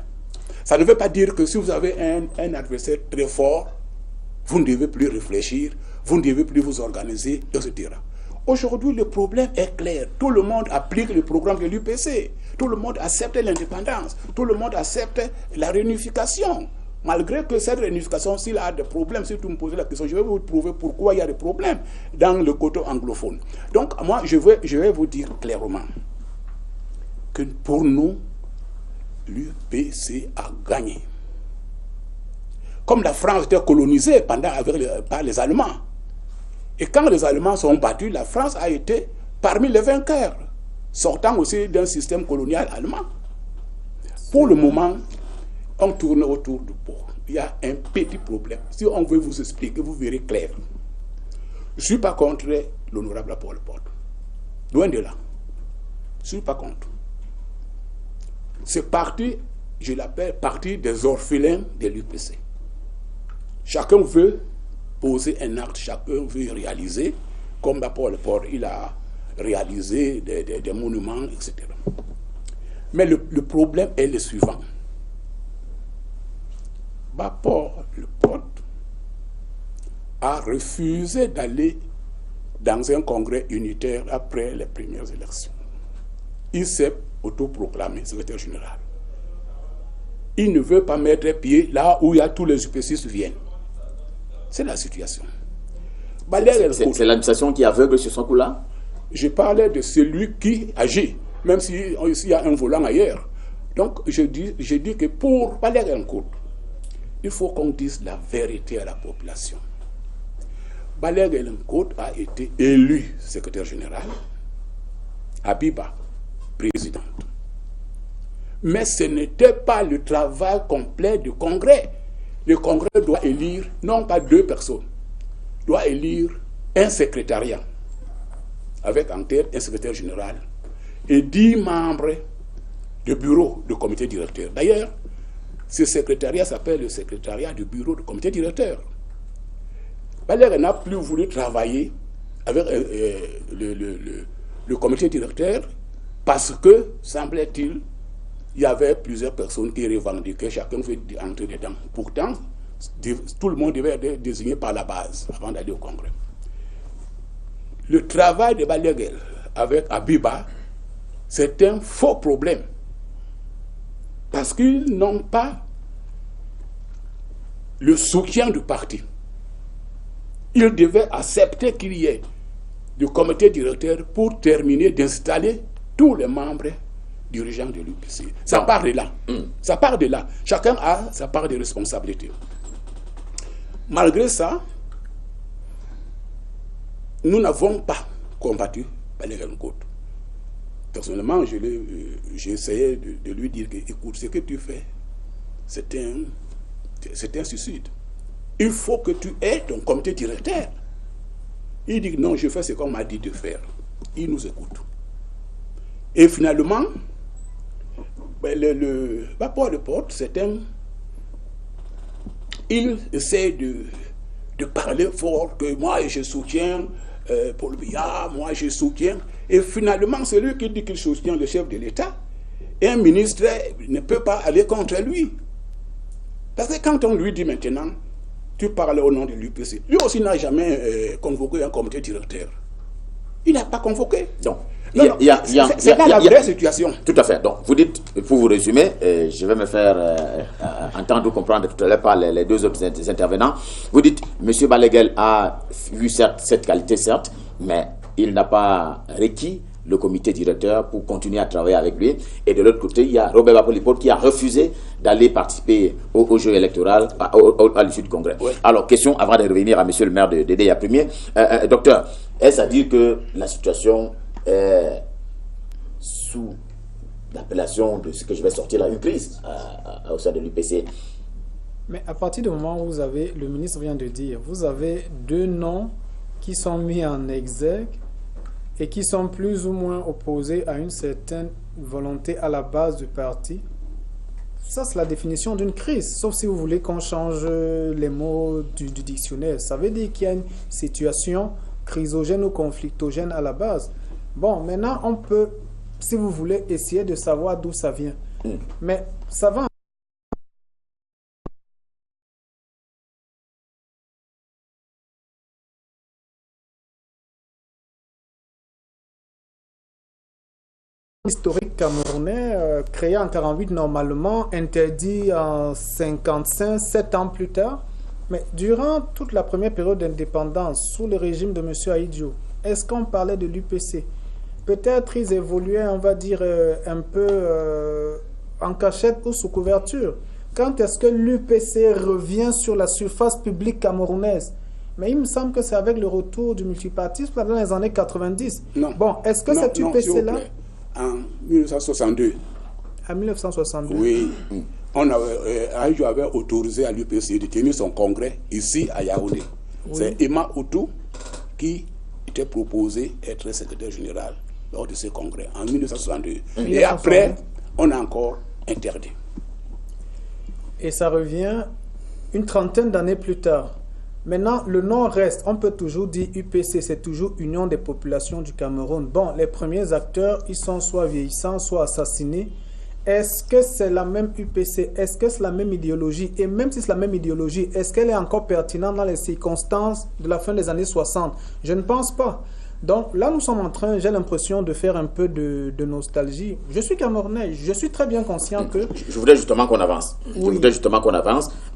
D: Ça ne veut pas dire que si vous avez un adversaire très fort, vous ne devez plus réfléchir, vous ne devez plus vous organiser, etc. Aujourd'hui, le problème est clair. Tout le monde applique le programme de l'UPC. Tout le monde accepte l'indépendance. Tout le monde accepte la réunification. Malgré que cette réunification, s'il a des problèmes, si vous me posez la question, je vais vous prouver pourquoi il y a des problèmes dans le côté anglophone. Donc, moi, je vais vous dire clairement que pour nous, l'UPC a gagné. Comme la France était colonisée par les Allemands. Et quand les Allemands sont battus, la France a été parmi les vainqueurs, sortant aussi d'un système colonial allemand. Pour le moment, on tourne autour du pot. Il y a un petit problème. Si on veut vous expliquer, vous verrez clair. Je ne suis pas contre l'honorable Paul Porte. Loin de là. Je ne suis pas contre. Ce parti, je l'appelle parti des orphelins de l'UPC. Chacun veut poser un acte, chacun veut réaliser, comme Paul Porte, il a réalisé des monuments, etc. Mais le problème est le suivant. Paul Porte a refusé d'aller dans un congrès unitaire après les premières élections. Il s'est autoproclamé secrétaire général. Il ne veut pas mettre pied là où il y a tous les UPCistes viennent. C'est la situation.
A: C'est l'administration qui est aveugle sur son coup-là?
D: Je parlais de celui qui agit, même s'il y a un volant ailleurs. Donc, je dis que pour Valéry Nkout, il faut qu'on dise la vérité à la population. Valéry Nkout a été élu secrétaire général, Abiba, présidente. Mais ce n'était pas le travail complet du Congrès. Le Congrès doit élire non pas 2 personnes, doit élire un secrétariat, avec en tête un secrétaire général et 10 membres de bureau de comité directeur. D'ailleurs, ce secrétariat s'appelle le secrétariat du bureau de comité directeur. Valéry n'a plus voulu travailler avec le comité directeur parce que, semblait-il, il y avait plusieurs personnes qui revendiquaient, chacun fait entrer dedans. Pourtant, tout le monde devait être désigné par la base avant d'aller au Congrès. Le travail de Valéry avec Abiba, c'est un faux problème. Parce qu'ils n'ont pas le soutien du parti. Ils devaient accepter qu'il y ait du comité directeur pour terminer d'installer tous les membres dirigeants de l'UPC. Ça part de là. Ça part de là. Chacun a sa part de responsabilité. Malgré ça, nous n'avons pas combattu Valéry Nkout. Personnellement, j'ai essayé de lui dire que, écoute, ce que tu fais, c'est un suicide. Il faut que tu aies ton comité directeur. Il dit non, je fais ce qu'on m'a dit de faire. Il nous écoute. Et finalement, le Paul Porte, il essaie de parler fort que moi je soutiens Paul Biya, moi je soutiens. Et finalement, c'est lui qui dit qu'il soutient le chef de l'État. Et un ministre ne peut pas aller contre lui. Parce que quand on lui dit maintenant, tu parles au nom de l'UPC, lui aussi n'a jamais convoqué un comité directeur. Il n'a pas convoqué.
A: Donc,
D: c'est pas la vraie situation.
A: Tout à fait. Donc, vous dites, pour vous résumer, je vais me faire entendre ou comprendre tout à l'heure par les 2 autres intervenants. Vous dites, M. Valéry a vu cette qualité, certes, mais il n'a pas requis le comité directeur pour continuer à travailler avec lui. Et de l'autre côté, il y a Robert Bapoliport qui a refusé d'aller participer au jeu électoral à l'issue du congrès. Oui. Alors, question avant de revenir à monsieur le maire de Dédéya Premier. Docteur, est-ce à dire que la situation est sous l'appellation de ce que je vais sortir là, une crise au sein de l'UPC?
C: Mais à partir du moment où vous avez, le ministre vient de dire, vous avez deux noms qui sont mis en exergue et qui sont plus ou moins opposés à une certaine volonté à la base du parti. Ça, c'est la définition d'une crise, sauf si vous voulez qu'on change les mots du dictionnaire. Ça veut dire qu'il y a une situation chrysogène ou conflictogène à la base. Bon, maintenant, on peut, si vous voulez, essayer de savoir d'où ça vient. Mais ça va. Historique camerounais, créé en 48 normalement, interdit en 55, 7 ans plus tard. Mais durant toute la première période d'indépendance, sous le régime de M. Ahidjo, est-ce qu'on parlait de l'UPC? Peut-être ils évoluaient, on va dire, un peu en cachette ou sous couverture. Quand est-ce que l'UPC revient sur la surface publique camerounaise? Mais il me semble que c'est avec le retour du multipartisme dans les années 90.
D: Non.
C: Bon, est-ce que cet UPC-là...
D: En 1962.
C: En 1962.
D: Oui. Ahidjo avait autorisé à l'UPC de tenir son congrès ici à Yaoundé. Oui. C'est Emma Outou qui était proposé être secrétaire général lors de ce congrès en 1962. Et après, on a encore interdit. Et
C: ça revient une trentaine d'années plus tard. Maintenant, le nom reste, on peut toujours dire UPC, c'est toujours Union des populations du Cameroun. Bon, les premiers acteurs, ils sont soit vieillissants, soit assassinés. Est-ce que c'est la même UPC? Est-ce que c'est la même idéologie? Et même si c'est la même idéologie, est-ce qu'elle est encore pertinente dans les circonstances de la fin des années 60? Je ne pense pas. Donc là, nous sommes en train, j'ai l'impression, de faire un peu de nostalgie. Je suis Camerounais, je suis très bien conscient que...
A: Je voudrais justement qu'on avance.
C: Oui.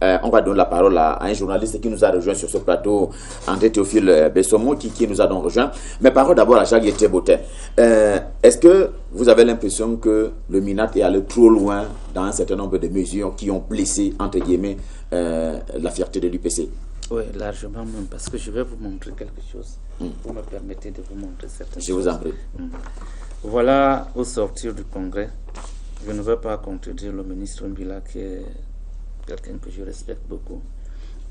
A: On va donner la parole à un journaliste qui nous a rejoint sur ce plateau, André Théophile Bessomo, qui nous a donc rejoint. Mais parole d'abord à Jacques Yété-Botin. Est-ce que vous avez l'impression que le MINAT est allé trop loin dans un certain nombre de mesures qui ont blessé, entre guillemets, la fierté de l'UPC?
B: Oui, largement même, parce que je vais vous montrer quelque chose. Vous me permettez de vous montrer certaines choses.
A: Je vous en prie.
B: Voilà, au sortir du congrès, je ne veux pas contredire le ministre Mbila, qui est quelqu'un que je respecte beaucoup.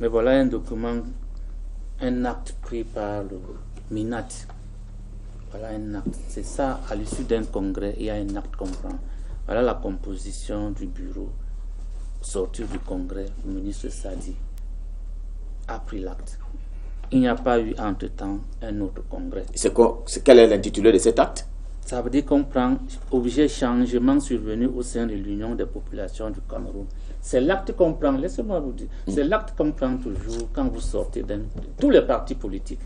B: Mais voilà un document, un acte pris par le MINAT. Voilà un acte. C'est ça, à l'issue d'un congrès, il y a un acte qu'on prend. Voilà la composition du bureau. Au sortir du congrès, le ministre Sadi a pris l'acte. Il n'y a pas eu entre-temps un autre congrès.
A: Quel est l'intitulé de cet acte?
B: Ça veut dire qu'on prend objet changement survenu au sein de l'Union des populations du Cameroun. C'est l'acte qu'on prend, laissez-moi vous dire, c'est l'acte qu'on prend toujours quand vous sortez de tous les partis politiques.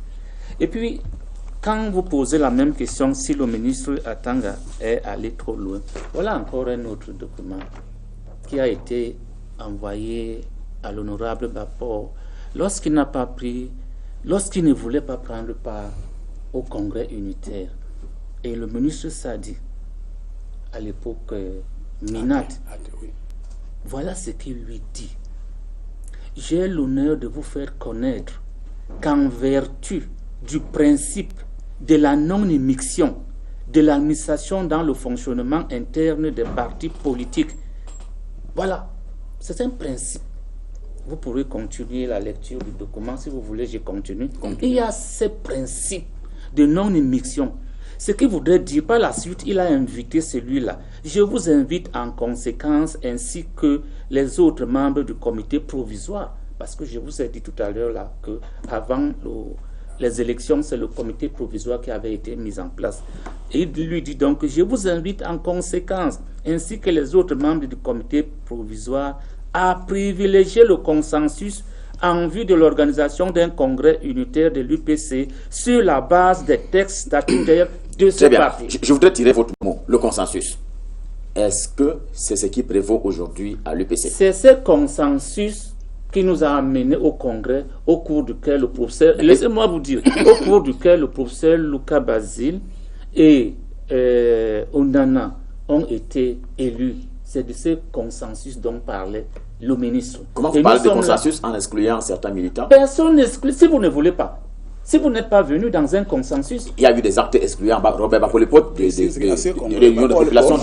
B: Et puis, quand vous posez la même question, si le ministre Atanga est allé trop loin, voilà encore un autre document qui a été envoyé à l'honorable Bapor lorsqu'il ne voulait pas prendre part au congrès unitaire. Et le ministre Sadi, à l'époque MINAT, voilà ce qu'il lui dit. J'ai l'honneur de vous faire connaître qu'en vertu du principe de la non-émission de l'administration dans le fonctionnement interne des partis politiques, voilà, c'est un principe. Vous pourrez continuer la lecture du document si vous voulez, je continue. Il y a ce principe de non-émission. Ce qui voudrait dire, par la suite, il a invité celui-là. Je vous invite en conséquence, ainsi que les autres membres du comité provisoire, parce que je vous ai dit tout à l'heure là que avant les élections, c'est le comité provisoire qui avait été mis en place. Et il lui dit donc, je vous invite en conséquence, ainsi que les autres membres du comité provisoire, à privilégier le consensus en vue de l'organisation d'un congrès unitaire de l'UPC sur la base des textes statutaires de ce parti.
A: Je voudrais tirer votre mot, le consensus. Est-ce que c'est ce qui prévaut aujourd'hui à l'UPC?
B: C'est ce consensus qui nous a amenés au congrès, au cours duquel le professeur, laissez-moi vous dire, au cours duquel le professeur Lucas Basile et Onana ont été élus. C'est de ce consensus dont parlait le ministre.
A: Comment vous parlez de consensus en excluant certains militants?
B: Personne n'exclut. Si vous ne voulez pas, si vous n'êtes pas venu dans un consensus...
A: Il y a eu des actes excluant Robert Bappo-Lepo des réunions de population.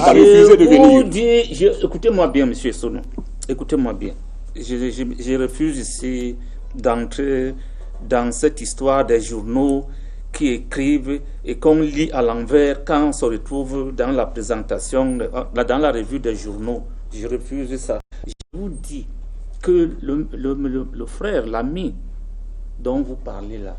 B: Écoutez-moi bien, monsieur Sono. Écoutez-moi bien. Je refuse ici d'entrer dans cette histoire des journaux qui écrivent et qu'on lit à l'envers quand on se retrouve dans la présentation, dans la revue des journaux. Je refuse ça. Je vous dis que le frère, l'ami dont vous parlez là...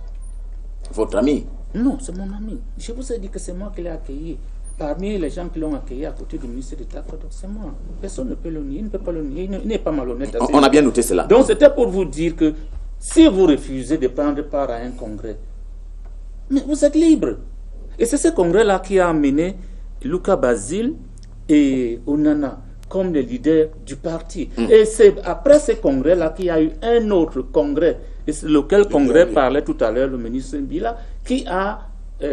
A: Votre ami?
B: Non, c'est mon ami. Je vous ai dit que c'est moi qui l'ai accueilli. Parmi les gens qui l'ont accueilli à côté du ministre d'État, c'est moi. Personne ne peut le nier, il ne peut pas le nier, il n'est pas malhonnête.
A: On a bien noté cela.
B: Donc c'était pour vous dire que si vous refusez de prendre part à un congrès, mais vous êtes libre. Et c'est ce congrès-là qui a amené Lucas Basile et Onana comme les leaders du parti. Et c'est après ce congrès-là qu'il y a eu un autre congrès, et c'est lequel congrès parlait tout à l'heure le ministre Mbila, qui a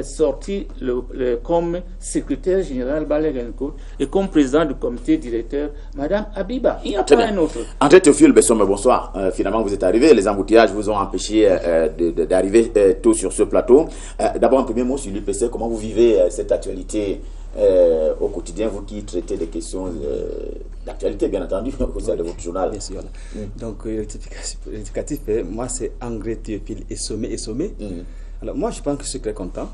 B: sorti comme secrétaire général Balegenko et comme président du comité directeur Madame Abiba. Il n'y a pas un autre.
A: André Théophile Bessome, bonsoir. Finalement, vous êtes arrivé. Les embouteillages vous ont empêché d'arriver tôt sur ce plateau. D'abord, un premier mot sur l'UPC. Comment vous vivez cette actualité au quotidien, vous qui traitez des questions d'actualité, bien entendu, au sein de votre journal?
E: Bien sûr. Donc, l'éducatif, moi, c'est André Théophile et Sommet. Alors, moi, je pense que je suis très content.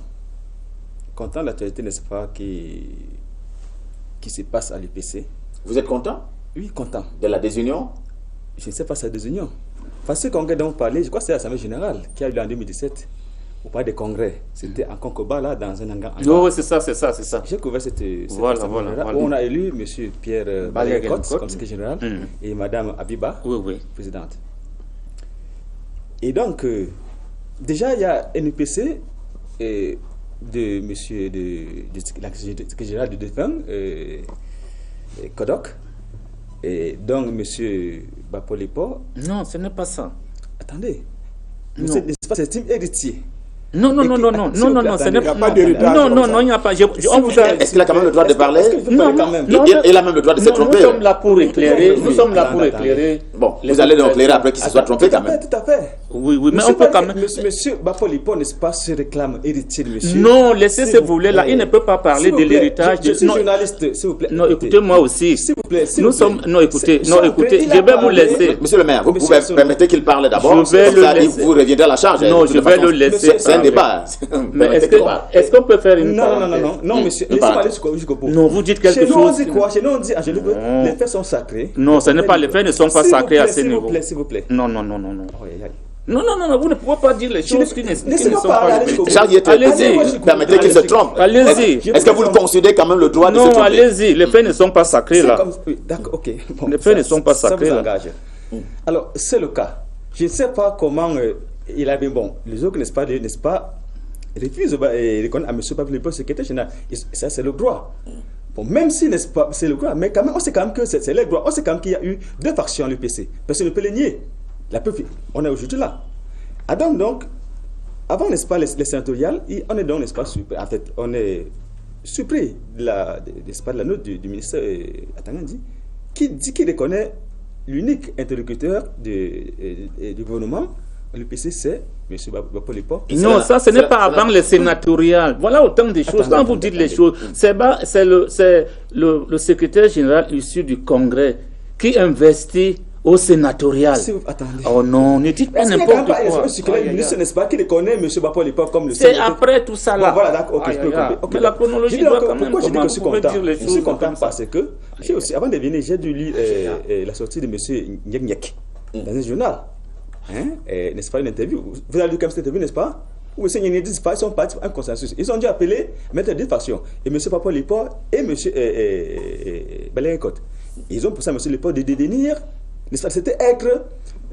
E: Content de l'actualité, n'est-ce pas, qui se passe à l'UPC.
A: Vous êtes content?
E: Oui, content.
A: De la désunion?
E: Je ne sais pas si c'est la désunion. Parce que le congrès dont vous parlez, je crois que c'est l'Assemblée générale qui a eu en 2017. Vous parlez des congrès. C'était en Concoba, là, dans un hangar.
B: Non, c'est ça.
E: J'ai couvert cette
B: voilà.
E: où on a élu M. Pierre Balegenko comme secrétaire général et Mme Abiba, présidente. Et donc, déjà, il y a un UPC de monsieur de secrétaire général du défunt, Kodok, et donc monsieur Bappo-Lepo.
B: Non, ce n'est pas ça.
E: Attendez. C'est un héritier.
B: Non, ce n'est pas d'héritage. Non, il n'y a pas.
A: Est-ce qu'il a quand même le droit de parler?
B: Non,
A: il a même le droit de se tromper.
B: Nous sommes là pour éclairer.
A: Bon, vous allez donc éclairer après qu'il se soit trompé quand même.
E: Tout à fait.
B: Oui, mais on peut quand même.
E: Monsieur Bappo-Lepo, n'est-ce pas, se réclame héritier de monsieur?
B: Non, laissez ce volet là. Il ne peut pas parler de l'héritage.
E: Je suis journaliste, s'il vous plaît.
B: Non, écoutez-moi aussi.
E: S'il vous plaît.
B: Nous sommes. Non, écoutez, je vais vous laisser.
A: Monsieur le maire, vous pouvez permettre qu'il parle d'abord. Vous reviendrez à la charge.
B: Non, je vais le laisser.
A: Débat.
B: Mais est-ce qu'on peut faire une
E: non, monsieur, laissez-moi aller jusqu'au bout.
B: Non, vous dites quelque chose.
E: Chez nous, on dit quoi? Chez nous, on dit, les faits sont sacrés.
B: Non, ce n'est pas, les faits ne sont pas sacrés à ce niveau.
E: S'il vous plaît.
B: Non. Non, vous ne pouvez pas dire les choses qui ne sont pas.
A: Allez-y, permettez qu'il se trompe.
B: Allez-y.
A: Est-ce que vous le concédez quand même le droit de se tromper?
B: Non, allez-y, les faits ne sont pas sacrés là.
E: D'accord, ok.
B: Les faits ne sont pas sacrés là.
E: Alors, c'est le cas. Je ne sais pas comment il a bien bon. Les autres, n'est-ce pas, refusent et reconnaissent à M. Bappo-Lepo, secrétaire général. Ça, c'est le droit. Bon, même si, n'est-ce pas, c'est le droit, mais quand même, on sait quand même que c'est le droit. On sait quand même qu'il y a eu deux factions à l'UPC. Personne ne peut les nier. On est aujourd'hui là. Donc, avant, n'est-ce pas, les sénatoriales, on est donc, n'est-ce pas, en fait, on est surpris de la note du ministère Atangandi, qui reconnaît l'unique interlocuteur du gouvernement. L'UPC, c'est M. Bappo-Lepo.
B: Non, ça, ce n'est pas avant les sénatoriales. Voilà autant de choses. Quand vous dites les choses, c'est le secrétaire général issu du Congrès qui investit au sénatorial.
E: Attendez.
B: Oh non, ne dites pas n'importe quoi.
E: Le ministre, n'est-ce pas, qui reconnaît M. Bappo-Lepo comme le
B: sénateur. C'est après tout ça là.
E: Voilà, d'accord, ok, je peux comprendre.
B: Mais la chronologie doit quand même.
E: Pourquoi je dis que je suis content? Je suis content parce que, avant de venir, j'ai dû lire la sortie de M. Nyek dans un journal. N'est-ce pas, une interview? Vous avez lu comme cette interview, n'est-ce pas? Où M. Nyek dit qu'ils sont partis pour un consensus. Ils ont dû appeler maître de factions. Et M. Bappo-Lepo et M. Balegenko. Ils ont poussé M. Lepo de détenir. C'était être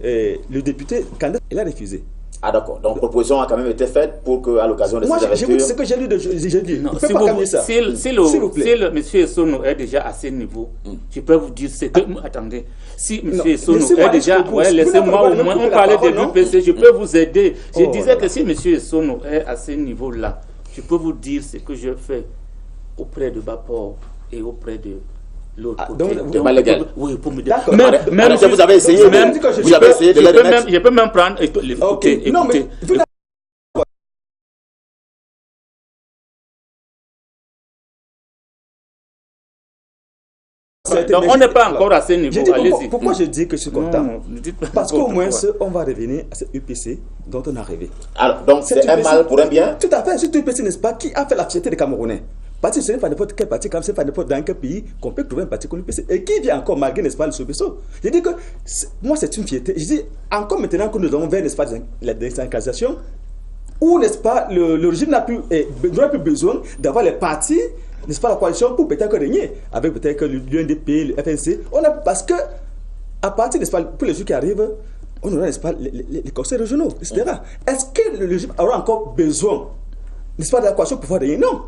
E: le député candidat. Il a refusé.
A: Ah d'accord. Donc proposition a quand même été faite pour qu'à l'occasion de cette ouverture...
E: Moi, ce que j'ai lu, j'ai dit.
B: Non, si le monsieur Essono est déjà à ce niveau, je peux vous dire ce que... Attendez. Si monsieur Essono est déjà... laissez-moi au moins, on parlait de l'UPC, je peux vous aider. Je disais que si monsieur Essono est à ce niveau-là, je peux vous dire ce que je fais auprès de Bapor et auprès de l'autre côté.
E: Donc,
A: de Balaguer.
B: Oui, pour me dire.
E: D'accord.
A: Alors, vous avez essayé, vous avez essayé de les remettre.
B: Je peux même prendre. Écoutez,
E: Non, mais
B: écoutez. Donc, on n'est pas encore à ce niveau. Allez-y.
E: Pourquoi je dis que je suis content?
B: Non, ne dites pas
E: Parce qu'au moins,
B: n'importe quoi.
E: on va revenir à cette UPC dont on a rêvé.
A: Alors, donc, c'est un
E: UPC
A: mal pour un bien.
E: Tout à fait, cette UPC, n'est-ce pas, qui a fait la fierté des Camerounais. Parce que ce n'est pas n'importe quel parti, comme ce n'est pas n'importe dans quel pays qu'on peut trouver un parti comme l'UPC. Et qui vient encore malgré, n'est-ce pas, le Sobeso. Je dis que, moi, c'est une fierté. Je dis, encore maintenant que nous avons vers, n'est-ce pas, la décentralisation, où, n'est-ce pas, le régime n'aura plus besoin d'avoir les partis, n'est-ce pas, la coalition pour peut-être régner, avec peut-être l'UNDP, le FNC. Parce que, à partir, n'est-ce pas, pour les jours qui arrivent, on aura, n'est-ce pas, les conseils régionaux, etc. Est-ce que le régime aura encore besoin, n'est-ce pas, de la coalition pour pouvoir régner? Non.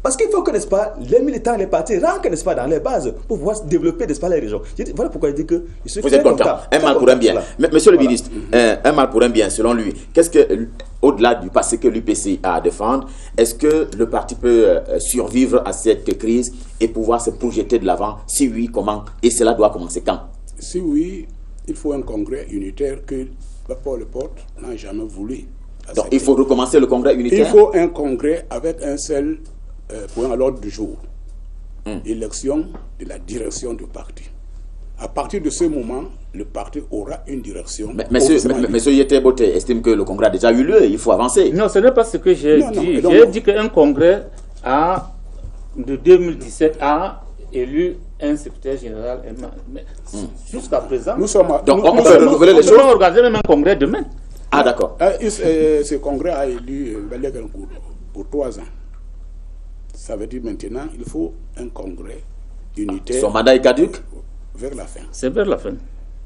E: Parce qu'il faut que, n'est-ce pas, les militants, les partis rentrent, n'est-ce pas, dans les bases pour pouvoir développer, n'est-ce pas, les régions. Voilà pourquoi je dis que je suis
A: Vous êtes content. Un mal pour un bien. Monsieur le ministre, un mal pour un bien, selon lui, qu'est-ce que, au-delà du passé que l'UPC a à défendre, est-ce que le parti peut survivre à cette crise et pouvoir se projeter de l'avant? Si oui, comment? Et cela doit commencer quand?
D: Si oui, il faut un congrès unitaire que Paul Leporte n'a jamais voulu.
A: Donc il faut recommencer le congrès unitaire?
D: Il faut un congrès avec un seul point à l'ordre du jour. Élection de la direction du parti. À partir de ce moment, le parti aura une direction.
A: Monsieur Yete-Boté estime que le congrès a déjà eu lieu, il faut avancer.
B: Non, ce n'est pas ce que j'ai dit. J'ai dit qu'un congrès de 2017 a élu un secrétaire général. Mais jusqu'à présent,
A: on peut renouveler les choses.
B: Nous allons organiser même un congrès demain.
A: Ah, d'accord.
D: Ce congrès a élu Balaguer pour 3 ans. Ça veut dire maintenant, il faut un congrès unitaire.
A: Son mandat est caduc?
D: Vers la fin.
B: C'est vers la fin.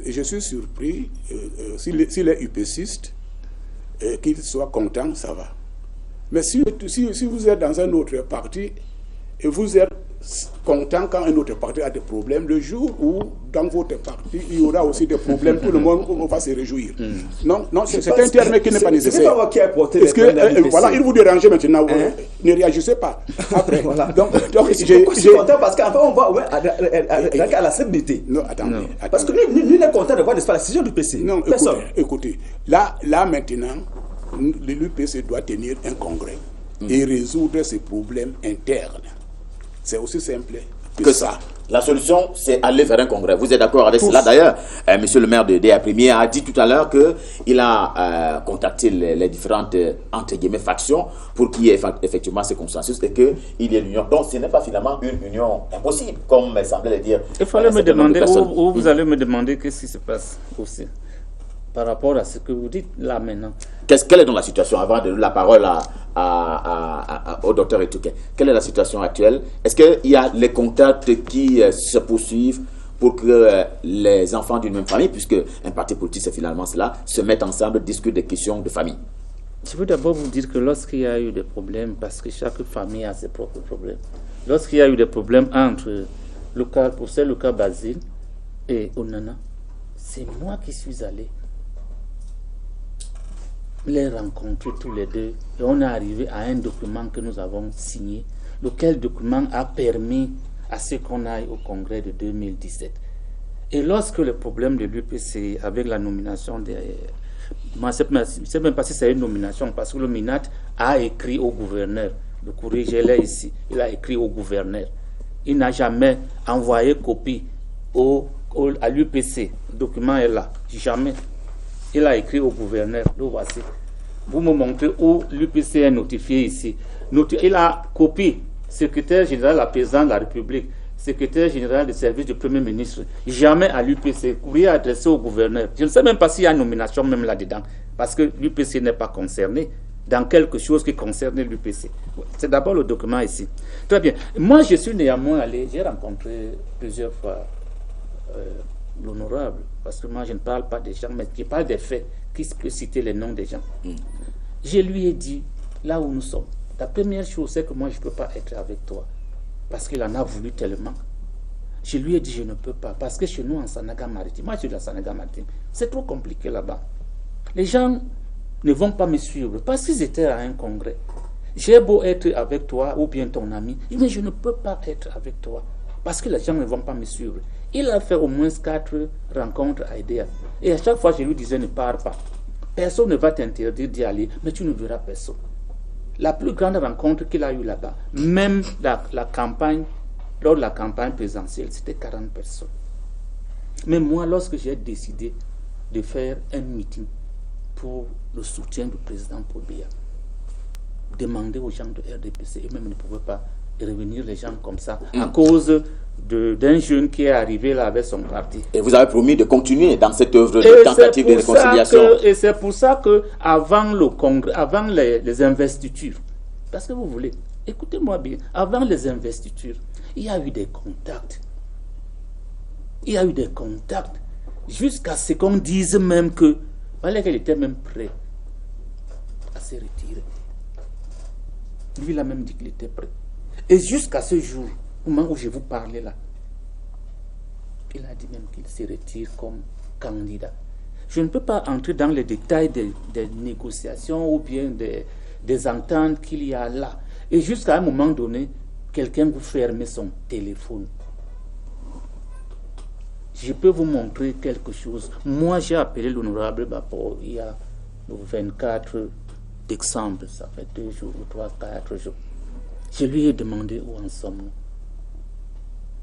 D: Et je suis surpris, s'il est UPCiste, qu'il soit content, ça va. Mais si vous êtes dans un autre parti et vous êtes content quand un autre parti a des problèmes, le jour où dans votre parti il y aura aussi des problèmes, tout le monde va se réjouir. Non, c'est un terme qui n'est pas nécessaire.
E: C'est pas moi qui ai apporté
D: Est-ce que voilà, il vous dérange maintenant, ne réagissez pas. Après,
E: voilà.
D: donc
E: je suis content parce qu'enfin on va à la stabilité.
D: Non, attendez.
E: Parce que nous sommes contents de voir, n'est-ce pas, la décision du PC.
D: Non, écoutez, là maintenant, l'UPC doit tenir un congrès et résoudre ses problèmes internes. C'est aussi simple que ça.
A: La solution, c'est aller vers un congrès. Vous êtes d'accord avec cela? D'ailleurs, monsieur le maire de DA Premier a dit tout à l'heure qu'il a contacté les différentes, entre guillemets, factions pour qu'il y ait effectivement ce consensus et qu'il y ait l'union. Donc, ce n'est pas finalement une union impossible, comme semblait le dire.
B: Il fallait me demander, ou vous allez me demander qu'est-ce qui se passe aussi par rapport à ce que vous dites là maintenant.
A: Quelle est donc la situation, avant de donner la parole au docteur Etouké? Quelle est la situation actuelle? Est-ce qu'il y a les contacts qui se poursuivent pour que les enfants d'une même famille, puisque un parti politique c'est finalement cela, se mettent ensemble, discutent des questions de famille?
B: Je veux d'abord vous dire que lorsqu'il y a eu des problèmes, parce que chaque famille a ses propres problèmes, lorsqu'il y a eu des problèmes entre le cas Basile et Onana, c'est moi qui suis allé les rencontrer tous les deux et on est arrivé à un document que nous avons signé, lequel document a permis à ce qu'on aille au congrès de 2017. Et lorsque le problème de l'UPC avec la nomination moi je ne sais même pas si c'est une nomination parce que le MINAT a écrit au gouverneur, le courrier je l'ai ici, il a écrit au gouverneur, il n'a jamais envoyé copie à l'UPC, le document est là, jamais. Il a écrit au gouverneur, le voici. Vous me montrez où l'UPC est notifié ici. Il a copié secrétaire général de la présidence de la République, secrétaire général du service du Premier ministre, jamais à l'UPC, courrier adressé au gouverneur. Je ne sais même pas s'il y a une nomination même là-dedans, parce que l'UPC n'est pas concerné dans quelque chose qui concerne l'UPC. C'est d'abord le document ici. Très bien. Moi, je suis néanmoins allé, j'ai rencontré plusieurs fois l'honorable, parce que moi je ne parle pas des gens, mais je parle des faits, qui peut citer les noms des gens. Je lui ai dit, là où nous sommes, la première chose c'est que moi je ne peux pas être avec toi, parce qu'il en a voulu tellement. Je lui ai dit, je ne peux pas, parce que chez nous en Sanaga-Maritime, moi je suis de la Sanaga-Maritime, c'est trop compliqué là-bas. Les gens ne vont pas me suivre, parce qu'ils étaient à un congrès. J'ai beau être avec toi ou bien ton ami, mais je ne peux pas être avec toi parce que les gens ne vont pas me suivre. Il a fait au moins 4 rencontres à Edea. Et à chaque fois, je lui disais, ne pars pas. Personne ne va t'interdire d'y aller, mais tu ne verras personne. La plus grande rencontre qu'il a eue là-bas, même la campagne, lors de la campagne présidentielle, c'était 40 personnes. Mais moi, lorsque j'ai décidé de faire un meeting pour le soutien du président Paul Biya, demander aux gens de RDPC, eux-mêmes ne pouvaient pas revenir les gens comme ça, à cause d'un jeune qui est arrivé là avec son parti.
A: Et vous avez promis de continuer dans cette œuvre de tentative de réconciliation.
B: Et c'est pour ça que avant le congrès, avant les investitures, parce que vous voulez, écoutez-moi bien, avant les investitures, il y a eu des contacts. Il y a eu des contacts jusqu'à ce qu'on dise même que voilà qu'elle était même prêt à se retirer. Lui, il a même dit qu'il était prêt. Et jusqu'à ce jour, au moment où je vous parlais là, il a dit même qu'il se retire comme candidat. Je ne peux pas entrer dans les détails des négociations ou bien des ententes qu'il y a là. Et jusqu'à un moment donné, quelqu'un vous ferme son téléphone. Je peux vous montrer quelque chose. Moi, j'ai appelé l'honorable Bapo il y a le 24 décembre, ça fait 2 jours ou 3, 4 jours. Je lui ai demandé où en sommes-nous.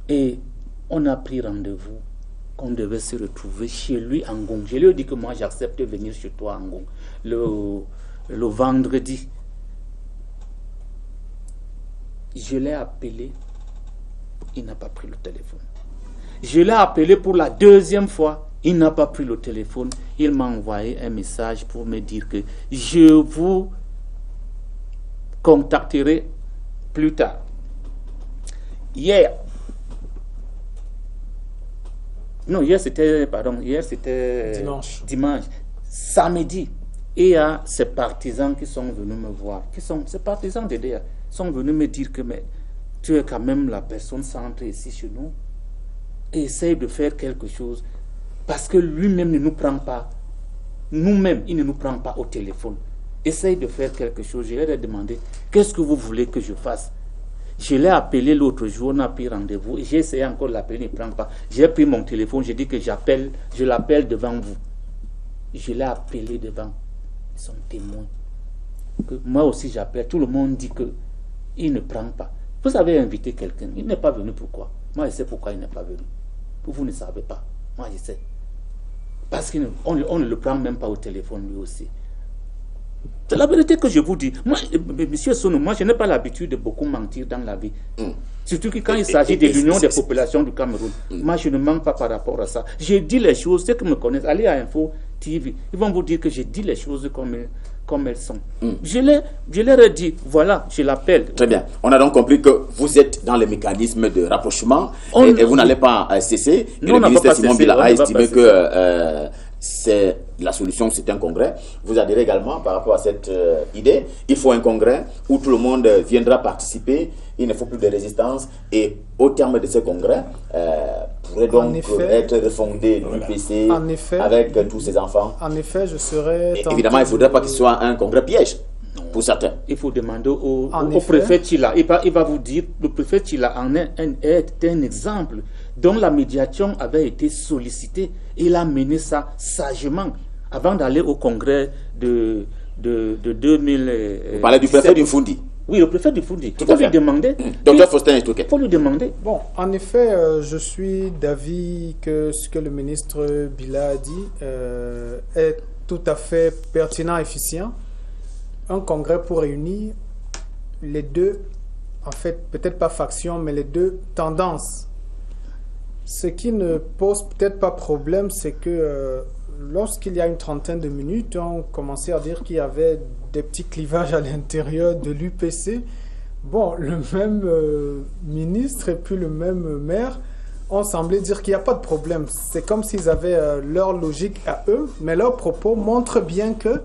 B: Et on a pris rendez-vous qu'on devait se retrouver chez lui à Ngong. Je lui ai dit que moi, j'accepte de venir chez toi à Ngong le vendredi. Je l'ai appelé, il n'a pas pris le téléphone. Je l'ai appelé pour la 2e fois, il n'a pas pris le téléphone. Il m'a envoyé un message pour me dire que je vous contacterai plus tard. Hier c'était dimanche. Samedi, il y a ces partisans qui sont venus me voir, ces partisans d'EDEA sont venus me dire que mais, tu es quand même la personne centrée ici chez nous et essaye de faire quelque chose parce que lui-même ne nous prend pas, nous-mêmes, il ne nous prend pas au téléphone. Essaye de faire quelque chose. Je lui ai demandé, qu'est-ce que vous voulez que je fasse? Je l'ai appelé l'autre jour, on a pris rendez-vous, et j'ai essayé encore de l'appeler, il ne prend pas. J'ai pris mon téléphone, j'ai dit que je l'appelle devant vous. Je l'ai appelé devant. Ils sont témoins. Que moi aussi j'appelle, tout le monde dit que il ne prend pas. Vous avez invité quelqu'un, il n'est pas venu, pourquoi? Moi je sais pourquoi il n'est pas venu. Vous ne savez pas, moi je sais. Parce qu'on ne le prend même pas au téléphone lui aussi. C'est la vérité que je vous dis. Moi, monsieur Sono, moi je n'ai pas l'habitude de beaucoup mentir dans la vie. Surtout que quand il s'agit de l'union des populations du Cameroun, moi je ne mens pas par rapport à ça. Je dis les choses, ceux qui me connaissent, allez à Info TV, ils vont vous dire que je dis les choses comme elles sont. Je leur ai dit, voilà, je l'appelle.
A: Très bien. On a donc compris que vous êtes dans les mécanismes de rapprochement et vous n'allez pas cesser. Le ministre Simon Bila a estimé que c'est la solution, c'est un congrès. Vous adhérez également par rapport à cette idée. Il faut un congrès où tout le monde viendra participer. Il ne faut plus de résistance. Et au terme de ce congrès, pourrait donc être refondé l'UPC avec tous ses enfants.
C: En effet, je serais...
A: Évidemment, il ne faudrait pas qu'il soit un congrès piège. Pour certains.
B: Il faut demander au préfet Chila. Il va vous dire, le préfet Chila en est un exemple dont la médiation avait été sollicitée. Il a mené ça sagement avant d'aller au congrès de 2000.
A: Vous parlez du préfet du Fundi.
B: Oui, le préfet du Fundi. Il faut lui demander.
A: Docteur Faustin Estouquet.
B: Il faut lui demander.
C: Bon, en effet, je suis d'avis que ce que le ministre Bila a dit est tout à fait pertinent et efficient. Un congrès pour réunir les deux, en fait, peut-être pas factions, mais les deux tendances. Ce qui ne pose peut-être pas problème, c'est que lorsqu'il y a une trentaine de minutes, on commençait à dire qu'il y avait des petits clivages à l'intérieur de l'UPC. Bon, le même ministre et puis le même maire ont semblé dire qu'il n'y a pas de problème. C'est comme s'ils avaient leur logique à eux, mais leurs propos montrent bien que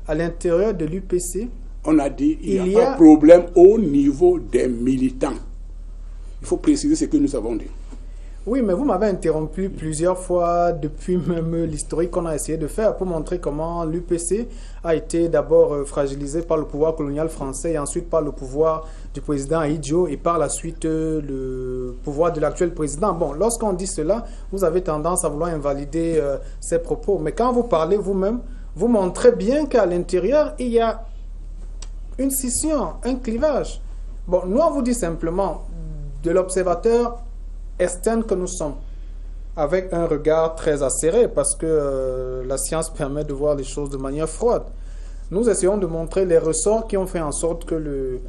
C: à l'intérieur de l'UPC,
D: on a dit qu'il n'y a pas de problème au niveau des militants. Il faut préciser ce que nous avons dit.
C: Oui, mais vous m'avez interrompu plusieurs fois depuis même l'historique qu'on a essayé de faire pour montrer comment l'UPC a été d'abord fragilisé par le pouvoir colonial français et ensuite par le pouvoir du président Ahidjo et par la suite le pouvoir de l'actuel président. Bon, lorsqu'on dit cela, vous avez tendance à vouloir invalider ces propos. Mais quand vous parlez vous-même, vous montrez bien qu'à l'intérieur, il y a une scission, un clivage. Bon, nous, on vous dit simplement de l'observateur externe que nous sommes, avec un regard très acéré, parce que la science permet de voir les choses de manière froide. Nous essayons de montrer les ressorts qui ont fait en sorte que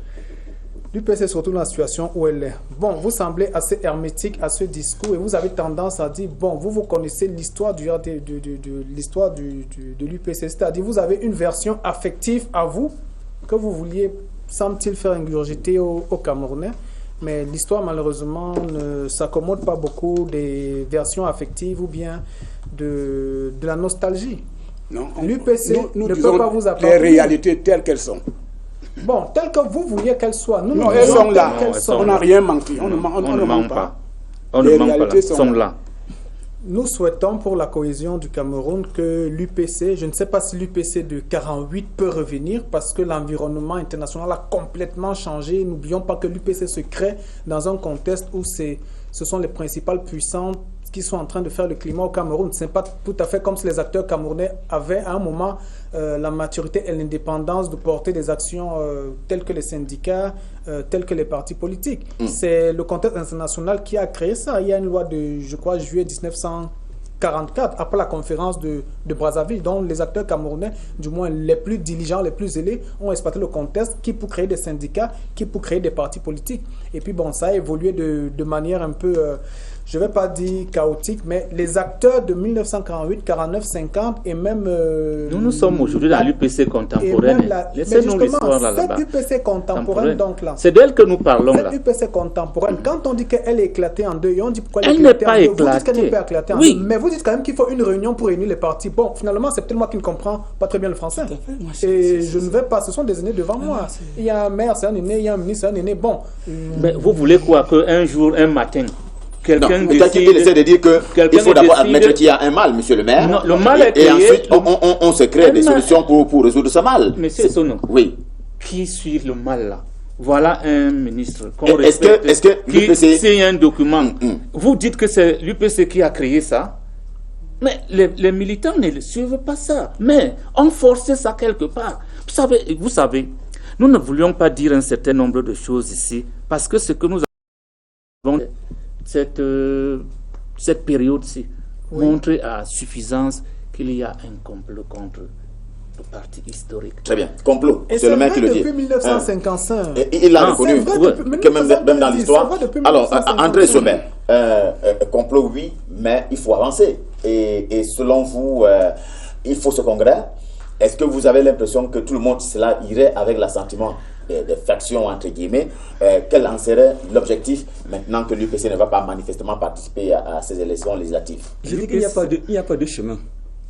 C: l'UPC se retrouve dans la situation où elle est. Bon, vous semblez assez hermétique à ce discours et vous avez tendance à dire, bon, vous connaissez l'histoire de l'UPC, c'est-à-dire vous avez une version affective à vous que vous vouliez, semble-t-il, faire ingurgiter aux Camerounais. Mais l'histoire, malheureusement, ne s'accommode pas beaucoup des versions affectives ou bien de la nostalgie.
D: Non,
C: l'UPC
D: nous
C: ne
D: disons
C: peut pas vous apporter
D: les réalités telles qu'elles sont.
C: Bon, telles que vous vouliez qu'elles soient. Nous,
D: Non, elles sont là. On n'a
C: là.
D: rien manqué. On ne ment pas.
B: On ne ment pas. Elles sont là.
C: Nous souhaitons pour la cohésion du Cameroun que l'UPC, je ne sais pas si l'UPC de 48 peut revenir parce que l'environnement international a complètement changé. N'oublions pas que l'UPC se crée dans un contexte où ce sont les principales puissances qui sont en train de faire le climat au Cameroun. Ce n'est pas tout à fait comme si les acteurs camerounais avaient à un moment la maturité et l'indépendance de porter des actions telles que les syndicats, telles que les partis politiques. C'est le contexte international qui a créé ça. Il y a une loi de, je crois, juillet 1944, après la conférence de Brazzaville, dont les acteurs camerounais, du moins les plus diligents, les plus zélés, ont exploité le contexte, qui pour créer des syndicats, qui pour créer des partis politiques. Et puis bon, ça a évolué de manière un peu... je ne vais pas dire chaotique, mais les acteurs de 1948, 49, 50 et même...
B: nous sommes aujourd'hui dans l'UPC contemporaine. Laissez-nous l'histoire là-bas.
C: Cette UPC contemporaine, donc là...
B: C'est d'elle que nous parlons là.
C: Cette UPC contemporaine, quand on dit qu'elle est éclatée en deux, et on dit pourquoi
B: elle n'est pas éclatée.
C: Vous dites qu'elle n'est pas éclatée en deux, mais vous dites quand même qu'il faut une réunion pour réunir les partis. Bon, finalement, c'est peut-être moi qui ne comprends pas très bien le français. Et je ne vais pas, ce sont des aînés devant moi. Il y a un maire, c'est un aîné, il y a un ministre, c'est un aîné. Bon.
B: Mais vous voulez quoi? Qu'un jour, un matin...
A: Quelqu'un essaie de dire qu'il faut d'abord admettre qu'il y a un mal, monsieur le maire.
B: Non, le mal est créé.
A: Et ensuite, on se crée des solutions pour résoudre ce mal.
B: Monsieur Sono,
A: oui.
B: Qui suit le mal là? Voilà un ministre
A: est-ce que
B: qui signe un document. Vous dites que c'est l'UPC qui a créé ça, mais les militants ne suivent pas ça. Mais on forçait ça quelque part. Vous savez, nous ne voulions pas dire un certain nombre de choses ici, parce que ce que nous avons... Cette période-ci montre à suffisance qu'il y a un complot contre le parti historique.
A: Très bien, complot, c'est le maire qui le dit.
C: Depuis 1955.
A: Il l'a reconnu, même dans l'histoire. Alors, André Sommet, complot oui, mais il faut avancer. Et selon vous, il faut ce congrès. Est-ce que vous avez l'impression que tout le monde, cela irait avec l'assentiment des factions, entre guillemets, quel en serait l'objectif maintenant que l'UPC ne va pas manifestement participer à ces élections législatives?
E: Je dis qu'il n'y a pas de chemin.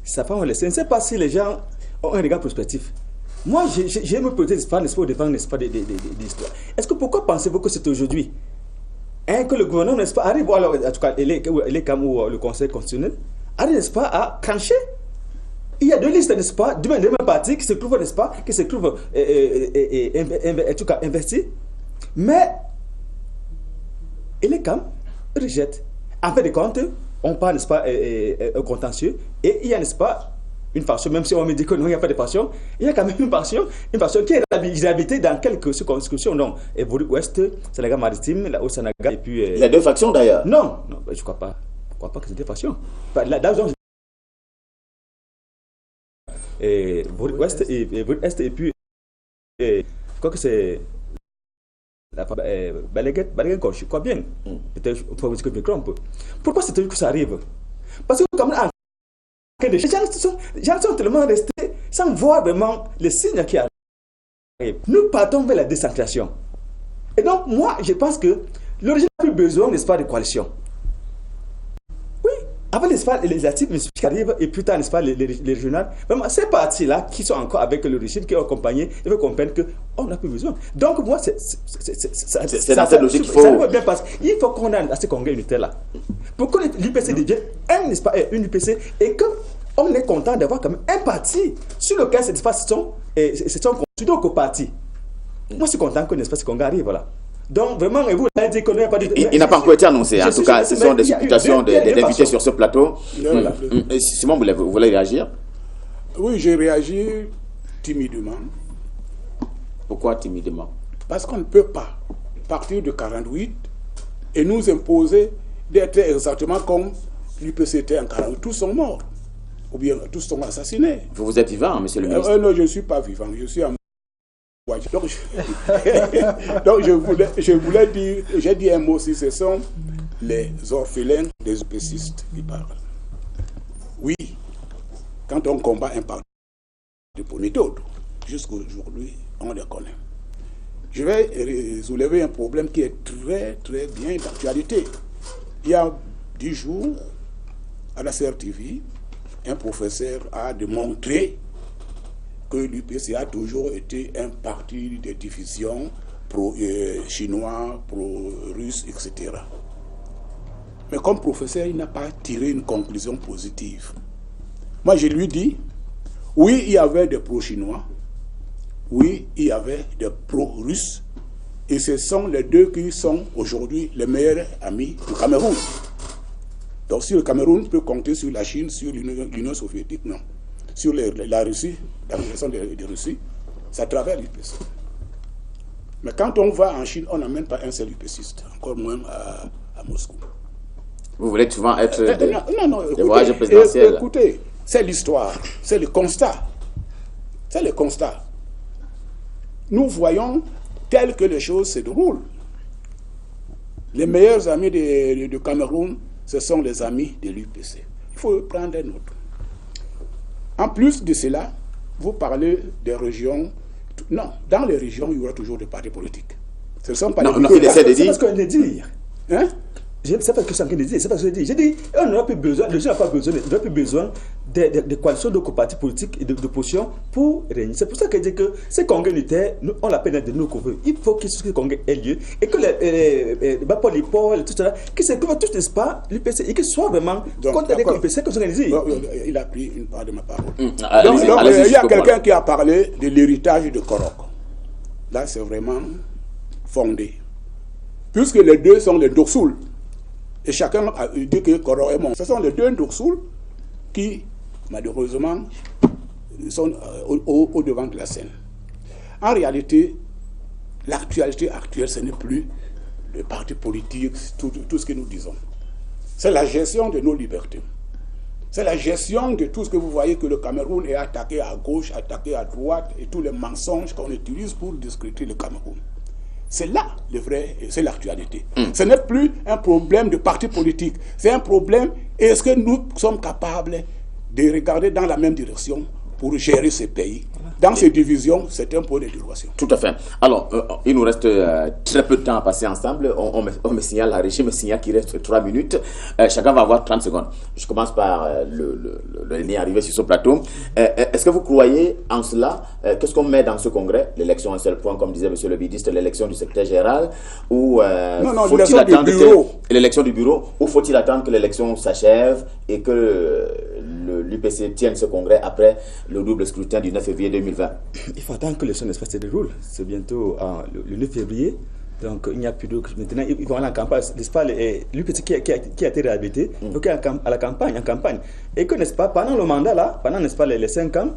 E: Ça va, on laisse. Je ne sais pas si les gens ont un regard prospectif. Moi, j'ai me poser l'espoir devant, n'est-ce pas, des histoires. Est-ce que pourquoi pensez-vous que c'est aujourd'hui que le gouvernement, n'est-ce pas, arrive, alors, en tout cas, le Conseil constitutionnel, arrive, n'est-ce pas, à trancher? Il y a deux listes, n'est-ce pas, du même parti qui se trouvent, n'est-ce pas, qui se trouvent, en tout cas, investis. Mais, les CAM rejettent. En fait de compte, on parle, n'est-ce pas, contentieux, et il y a, n'est-ce pas, une faction, même si on me dit que non, il n'y a pas de passion, il y a quand même une passion qui est réhabilitée dans quelques circonscriptions. Donc, Ouest, Sénégal maritime, la Haut-Sénégal, et puis...
A: Il y a deux factions d'ailleurs.
E: Non, je ne crois pas. Je ne crois pas que c'est deux factions. Ouest et puis je crois que c'est Balaguet, je crois bien. Peut-être que je me trompe. Pourquoi c'est toujours que ça arrive? Parce que comme les gens sont tellement restés sans voir vraiment les signes qui arrivent. Nous partons vers la décentralisation. Et donc moi je pense que l'origine n'a plus besoin, n'est-ce pas, de coalition. Avant l'espace législatif, qui arrive, et plus tard, n'est-ce pas, les régionales, vraiment, ces partis-là qui sont encore avec le régime, qui ont accompagné, ils veulent comprendre qu'on n'a plus besoin. Donc, moi, c'est
A: dans cette logique qu'il faut.
E: Ça bien passer. Il faut qu'on ait à ce congrès unitaire-là. pour que l'UPC devienne n'est-ce pas, une UPC, et qu'on est content d'avoir quand même un parti sur lequel ces espaces sont construits donc au parti. Moi, je suis content que l'espace Congo arrive, voilà. Donc, vraiment, vous l'avez dit qu'on n'a pas dit...
A: Il n'a pas encore été annoncé. En tout cas, ce sont des supputations des invités sur ce plateau. Voilà. Simon, vous voulez réagir?
D: Oui, j'ai réagi timidement.
A: Pourquoi timidement?
D: Parce qu'on ne peut pas partir de 48 et nous imposer d'être exactement comme l'UPC était en 48. Tous sont morts. Ou bien tous sont assassinés.
A: Vous êtes vivant, monsieur le ministre?
D: Non, je ne suis pas vivant. Je suis en... Donc je voulais dire, j'ai dit un mot aussi, ce sont les orphelins des UPCistes qui parlent. Oui, quand on combat un parti de méthode, jusqu'aujourd'hui, on les connaît. Je vais soulever un problème qui est très très bien d'actualité. Il y a 10 jours, à la CRTV, un professeur a démontré que l'UPC a toujours été un parti de division pro-chinois, pro-russe, etc. Mais comme professeur, il n'a pas tiré une conclusion positive. Moi, je lui dis, oui, il y avait des pro-chinois, oui, il y avait des pro-russes, et ce sont les deux qui sont aujourd'hui les meilleurs amis du Cameroun. Donc si le Cameroun peut compter sur la Chine, sur l'Union soviétique, non. Sur la Russie, la relation de Russie, c'est à travers l'UPC. Mais quand on va en Chine, on n'amène pas un seul UPCiste, encore moins à Moscou.
A: Vous voulez souvent être
D: des
A: voyages présidentiels.
D: Écoutez, c'est l'histoire, c'est le constat. C'est le constat. Nous voyons tel que les choses se déroulent. Les meilleurs amis du Cameroun, ce sont les amis de l'UPC. Il faut prendre un autre. En plus de cela, vous parlez des régions. Non, dans les régions, il y aura toujours des partis politiques. Ce ne sont pas
A: non, il essaie de dire.
E: C'est ce qu'on vient de dire.
D: Hein?
E: C'est pas ce que je suis en train de dire. C'est pas ce que je dis. J'ai dit, on n'aura plus besoin, les gens n'ont pas besoin, plus besoin de coalitions de partis politiques et d'opposition pour régner. C'est pour ça que je dis que ces congrès unitaires, on l'appelle de nous qu'on veut. Il faut que ce congrès ait lieu et que les Paul, tout cela, qui se trouvent tous, n'est-ce pas, l'UPC, et qu'ils soient vraiment contre l'UPC comme organisé.
D: Il a pris une part de ma parole.
A: Donc,
D: il y a quelqu'un qui a parlé de l'héritage de Korok. Là, c'est vraiment fondé. Puisque les deux sont les Doksouls. Et chacun a dit que Korok est mort. Ce sont les deux Doksouls qui, malheureusement, sont au devant de la scène. En réalité, l'actualité actuelle, ce n'est plus le parti politique, tout ce que nous disons. C'est la gestion de nos libertés. C'est la gestion de tout ce que vous voyez que le Cameroun est attaqué à gauche, attaqué à droite, et tous les mensonges qu'on utilise pour discréditer le Cameroun. C'est là le vrai, c'est l'actualité. Ce n'est plus un problème de parti politique. C'est un problème, est-ce que nous sommes capables de regarder dans la même direction pour gérer ce pays? Dans ces divisions, c'est un point d'interrogation.
A: Tout à fait. Alors, il nous reste très peu de temps à passer ensemble. On me signale, la régie me signale qu'il reste 3 minutes. Chacun va avoir 30 secondes. Je commence par le dernier arrivé sur ce plateau. Est-ce que vous croyez en cela? Qu'est-ce qu'on met dans ce congrès? L'élection, un seul point, comme disait monsieur le ministre, l'élection du secrétaire général? Ou faut-il attendre l'élection du bureau? Ou faut-il attendre que l'élection s'achève et que l'UPC tienne ce congrès après le double scrutin du 9 février 2020?
E: Il faut attendre que l'élection se déroule. C'est bientôt le 9 février. Donc il n'y a plus de... Maintenant, ils vont aller en campagne. N'est-ce pas, l'UPC qui a été réhabilité, donc à la campagne, en campagne. Et que, n'est-ce pas, pendant le mandat, là, pendant, n'est-ce pas, les 5 ans,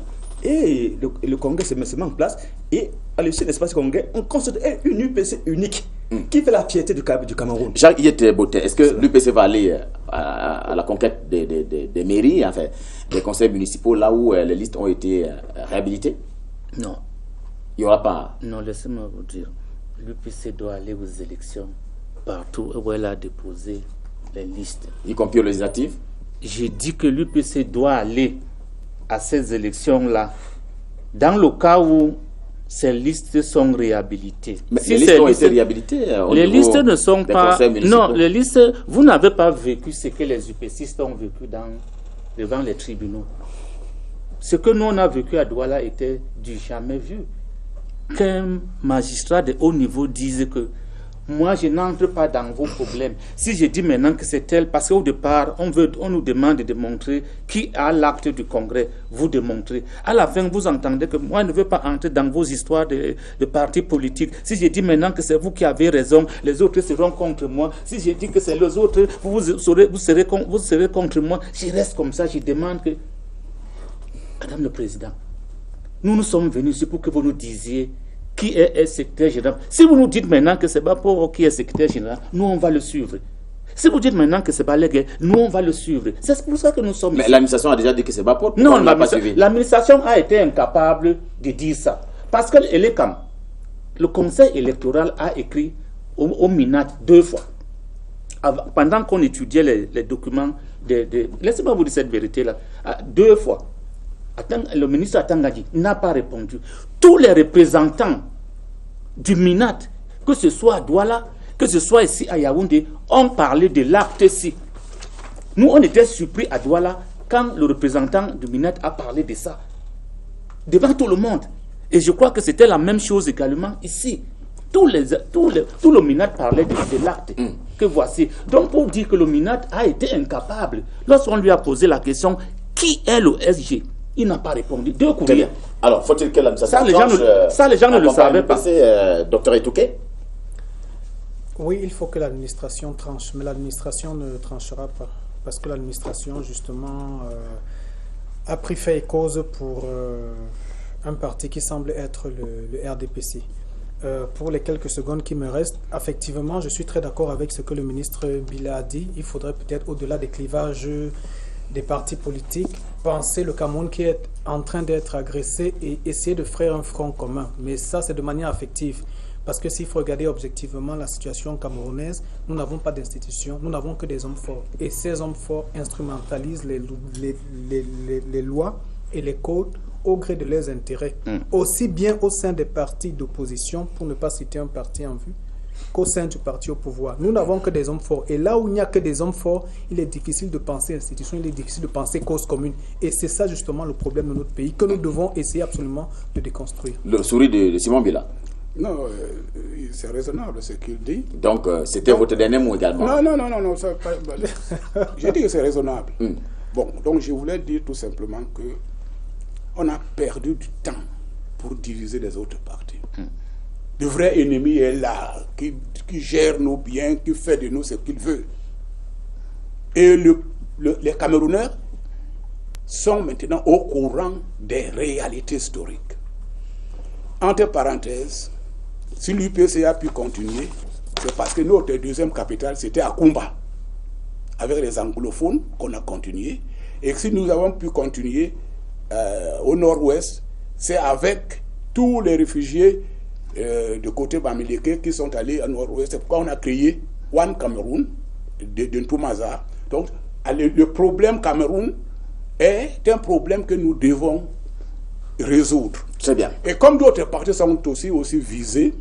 E: et le congrès se met en place, et à l'issue de l'espace congrès, on constitue une UPC unique qui fait la fierté du Cameroun.
A: Jacques Boté, est-ce que l'UPC va aller à la conquête des mairies, enfin, des conseils municipaux, là où les listes ont été réhabilitées?
B: Non.
A: Il n'y aura pas.
B: Non, laissez-moi vous dire. L'UPC doit aller aux élections partout où elle a déposé les listes.
A: Y compris aux législatives?
B: J'ai dit que l'UPC doit aller à ces élections-là dans le cas où ces listes sont réhabilitées.
A: Mais si les listes ont été réhabilitées,
B: les listes ne sont pas... Non, les listes... Vous n'avez pas vécu ce que les UPCistes ont vécu devant les tribunaux. Ce que nous, on a vécu à Douala était du jamais vu. Qu'un magistrat de haut niveau dise que moi je n'entre pas dans vos problèmes. Si je dis maintenant que c'est tel, parce qu'au départ, on nous demande de démontrer qui a l'acte du congrès, vous démontrez. À la fin, vous entendez que moi je ne veux pas entrer dans vos histoires de partis politiques. Si je dis maintenant que c'est vous qui avez raison, les autres seront contre moi. Si je dis que c'est les autres, vous serez contre moi. Je reste comme ça, je demande que... Madame le Président, nous sommes venus ici pour que vous nous disiez qui est secrétaire général. Si vous nous dites maintenant que c'est Baporo qui est secrétaire général, nous on va le suivre. Si vous dites maintenant que c'est Balaguer, nous on va le suivre. C'est pour ça que nous sommes
A: Mais
B: ici.
A: L'administration a déjà dit que c'est Baporo.
B: Non, l'administration a été incapable de dire ça. Parce qu'elle est comme... Le conseil électoral a écrit au MINAT 2 fois. Pendant qu'on étudiait les documents, laissez-moi vous dire cette vérité-là. 2 fois. Le ministre Atangadi n'a pas répondu. Tous les représentants du MINAT, que ce soit à Douala, que ce soit ici à Yaoundé, ont parlé de l'acte-ci. Nous, on était surpris à Douala quand le représentant du MINAT a parlé de ça, devant tout le monde. Et je crois que c'était la même chose également ici. Tout le MINAT parlait de l'acte que voici. Donc, pour dire que le MINAT a été incapable, lorsqu'on lui a posé la question, qui est le SG? Il n'a pas répondu. 2 courriers.
A: Alors, faut-il que l'administration
B: ça, les gens ne le savaient pas.
A: Docteur Etouké?
C: Oui, il faut que l'administration tranche, mais l'administration ne tranchera pas. Parce que l'administration, justement, a pris fait et cause pour un parti qui semble être le RDPC. Pour les quelques secondes qui me restent, effectivement, je suis très d'accord avec ce que le ministre Bila a dit. Il faudrait peut-être, au-delà des clivages des partis politiques, penser le Cameroun qui est en train d'être agressé et essayer de faire un front commun. Mais ça, c'est de manière affective. Parce que s'il faut regarder objectivement la situation camerounaise, nous n'avons pas d'institutions, nous n'avons que des hommes forts. Et ces hommes forts instrumentalisent les lois et les codes au gré de leurs intérêts. Aussi bien au sein des partis d'opposition, pour ne pas citer un parti en vue, qu'au sein du parti au pouvoir. Nous n'avons que des hommes forts. Et là où il n'y a que des hommes forts, il est difficile de penser institution, il est difficile de penser cause commune. Et c'est ça justement le problème de notre pays que nous devons essayer absolument de déconstruire.
A: Le sourire de Simon Bila.
D: Non, c'est raisonnable ce qu'il dit.
A: Donc, c'était votre dernier mot également.
D: Non, ça, j'ai dit que c'est raisonnable. Bon, donc je voulais dire tout simplement que on a perdu du temps pour diviser les autres partis. Le vrai ennemi est là, qui gère nos biens, qui fait de nous ce qu'il veut. Et les Camerounais sont maintenant au courant des réalités historiques. Entre parenthèses, si l'UPC a pu continuer, c'est parce que notre deuxième capitale, c'était à Kumba, avec les anglophones qu'on a continué. Et si nous avons pu continuer au nord-ouest, c'est avec tous les réfugiés de côté Bamileke qui sont allés au nord-ouest. C'est pourquoi on a créé One Cameroun de Ntoumaza. Donc, le problème Cameroun est un problème que nous devons résoudre.
A: Très bien.
D: Et comme d'autres partis sont aussi visés,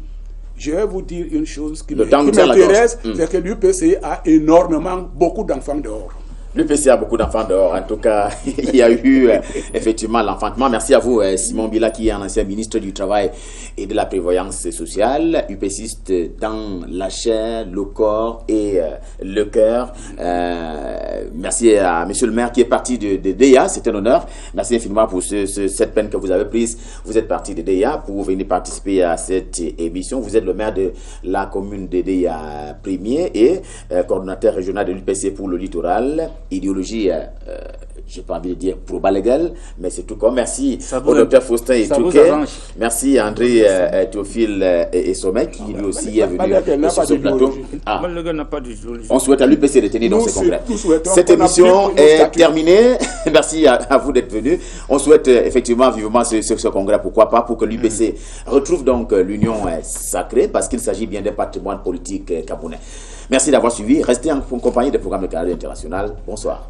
D: je vais vous dire une chose qui m'intéresse, c'est que l'UPC a énormément, beaucoup d'enfants dehors.
A: L'UPC a beaucoup d'enfants dehors. En tout cas, il y a eu effectivement l'enfantement. Merci à vous, Simon Bila, qui est un ancien ministre du Travail et de la Prévoyance sociale, UPCiste dans la chair, le corps et le cœur. Merci à monsieur le maire qui est parti de DEA. C'est un honneur. Merci infiniment pour cette peine que vous avez prise. Vous êtes parti de DEA pour venir participer à cette émission. Vous êtes le maire de la commune de DEA premier et coordonnateur régional de l'UPC pour le littoral. Idéologie, je n'ai pas envie de dire pour Balaguer, mais c'est tout comme. Merci au docteur Faustin Etouké. Merci à André Théophile et Sommet qui lui aussi est venu sur ce plateau. On souhaite à l'UPC de tenir dans ce congrès. Cette émission est terminée. Merci à vous d'être venus. On souhaite effectivement vivement ce congrès, pourquoi pas, pour que l'UPC retrouve donc l'union sacrée, parce qu'il s'agit bien des patrimoines politiques camerounais. Merci d'avoir suivi. Restez en compagnie des programmes de Canal International. Bonsoir.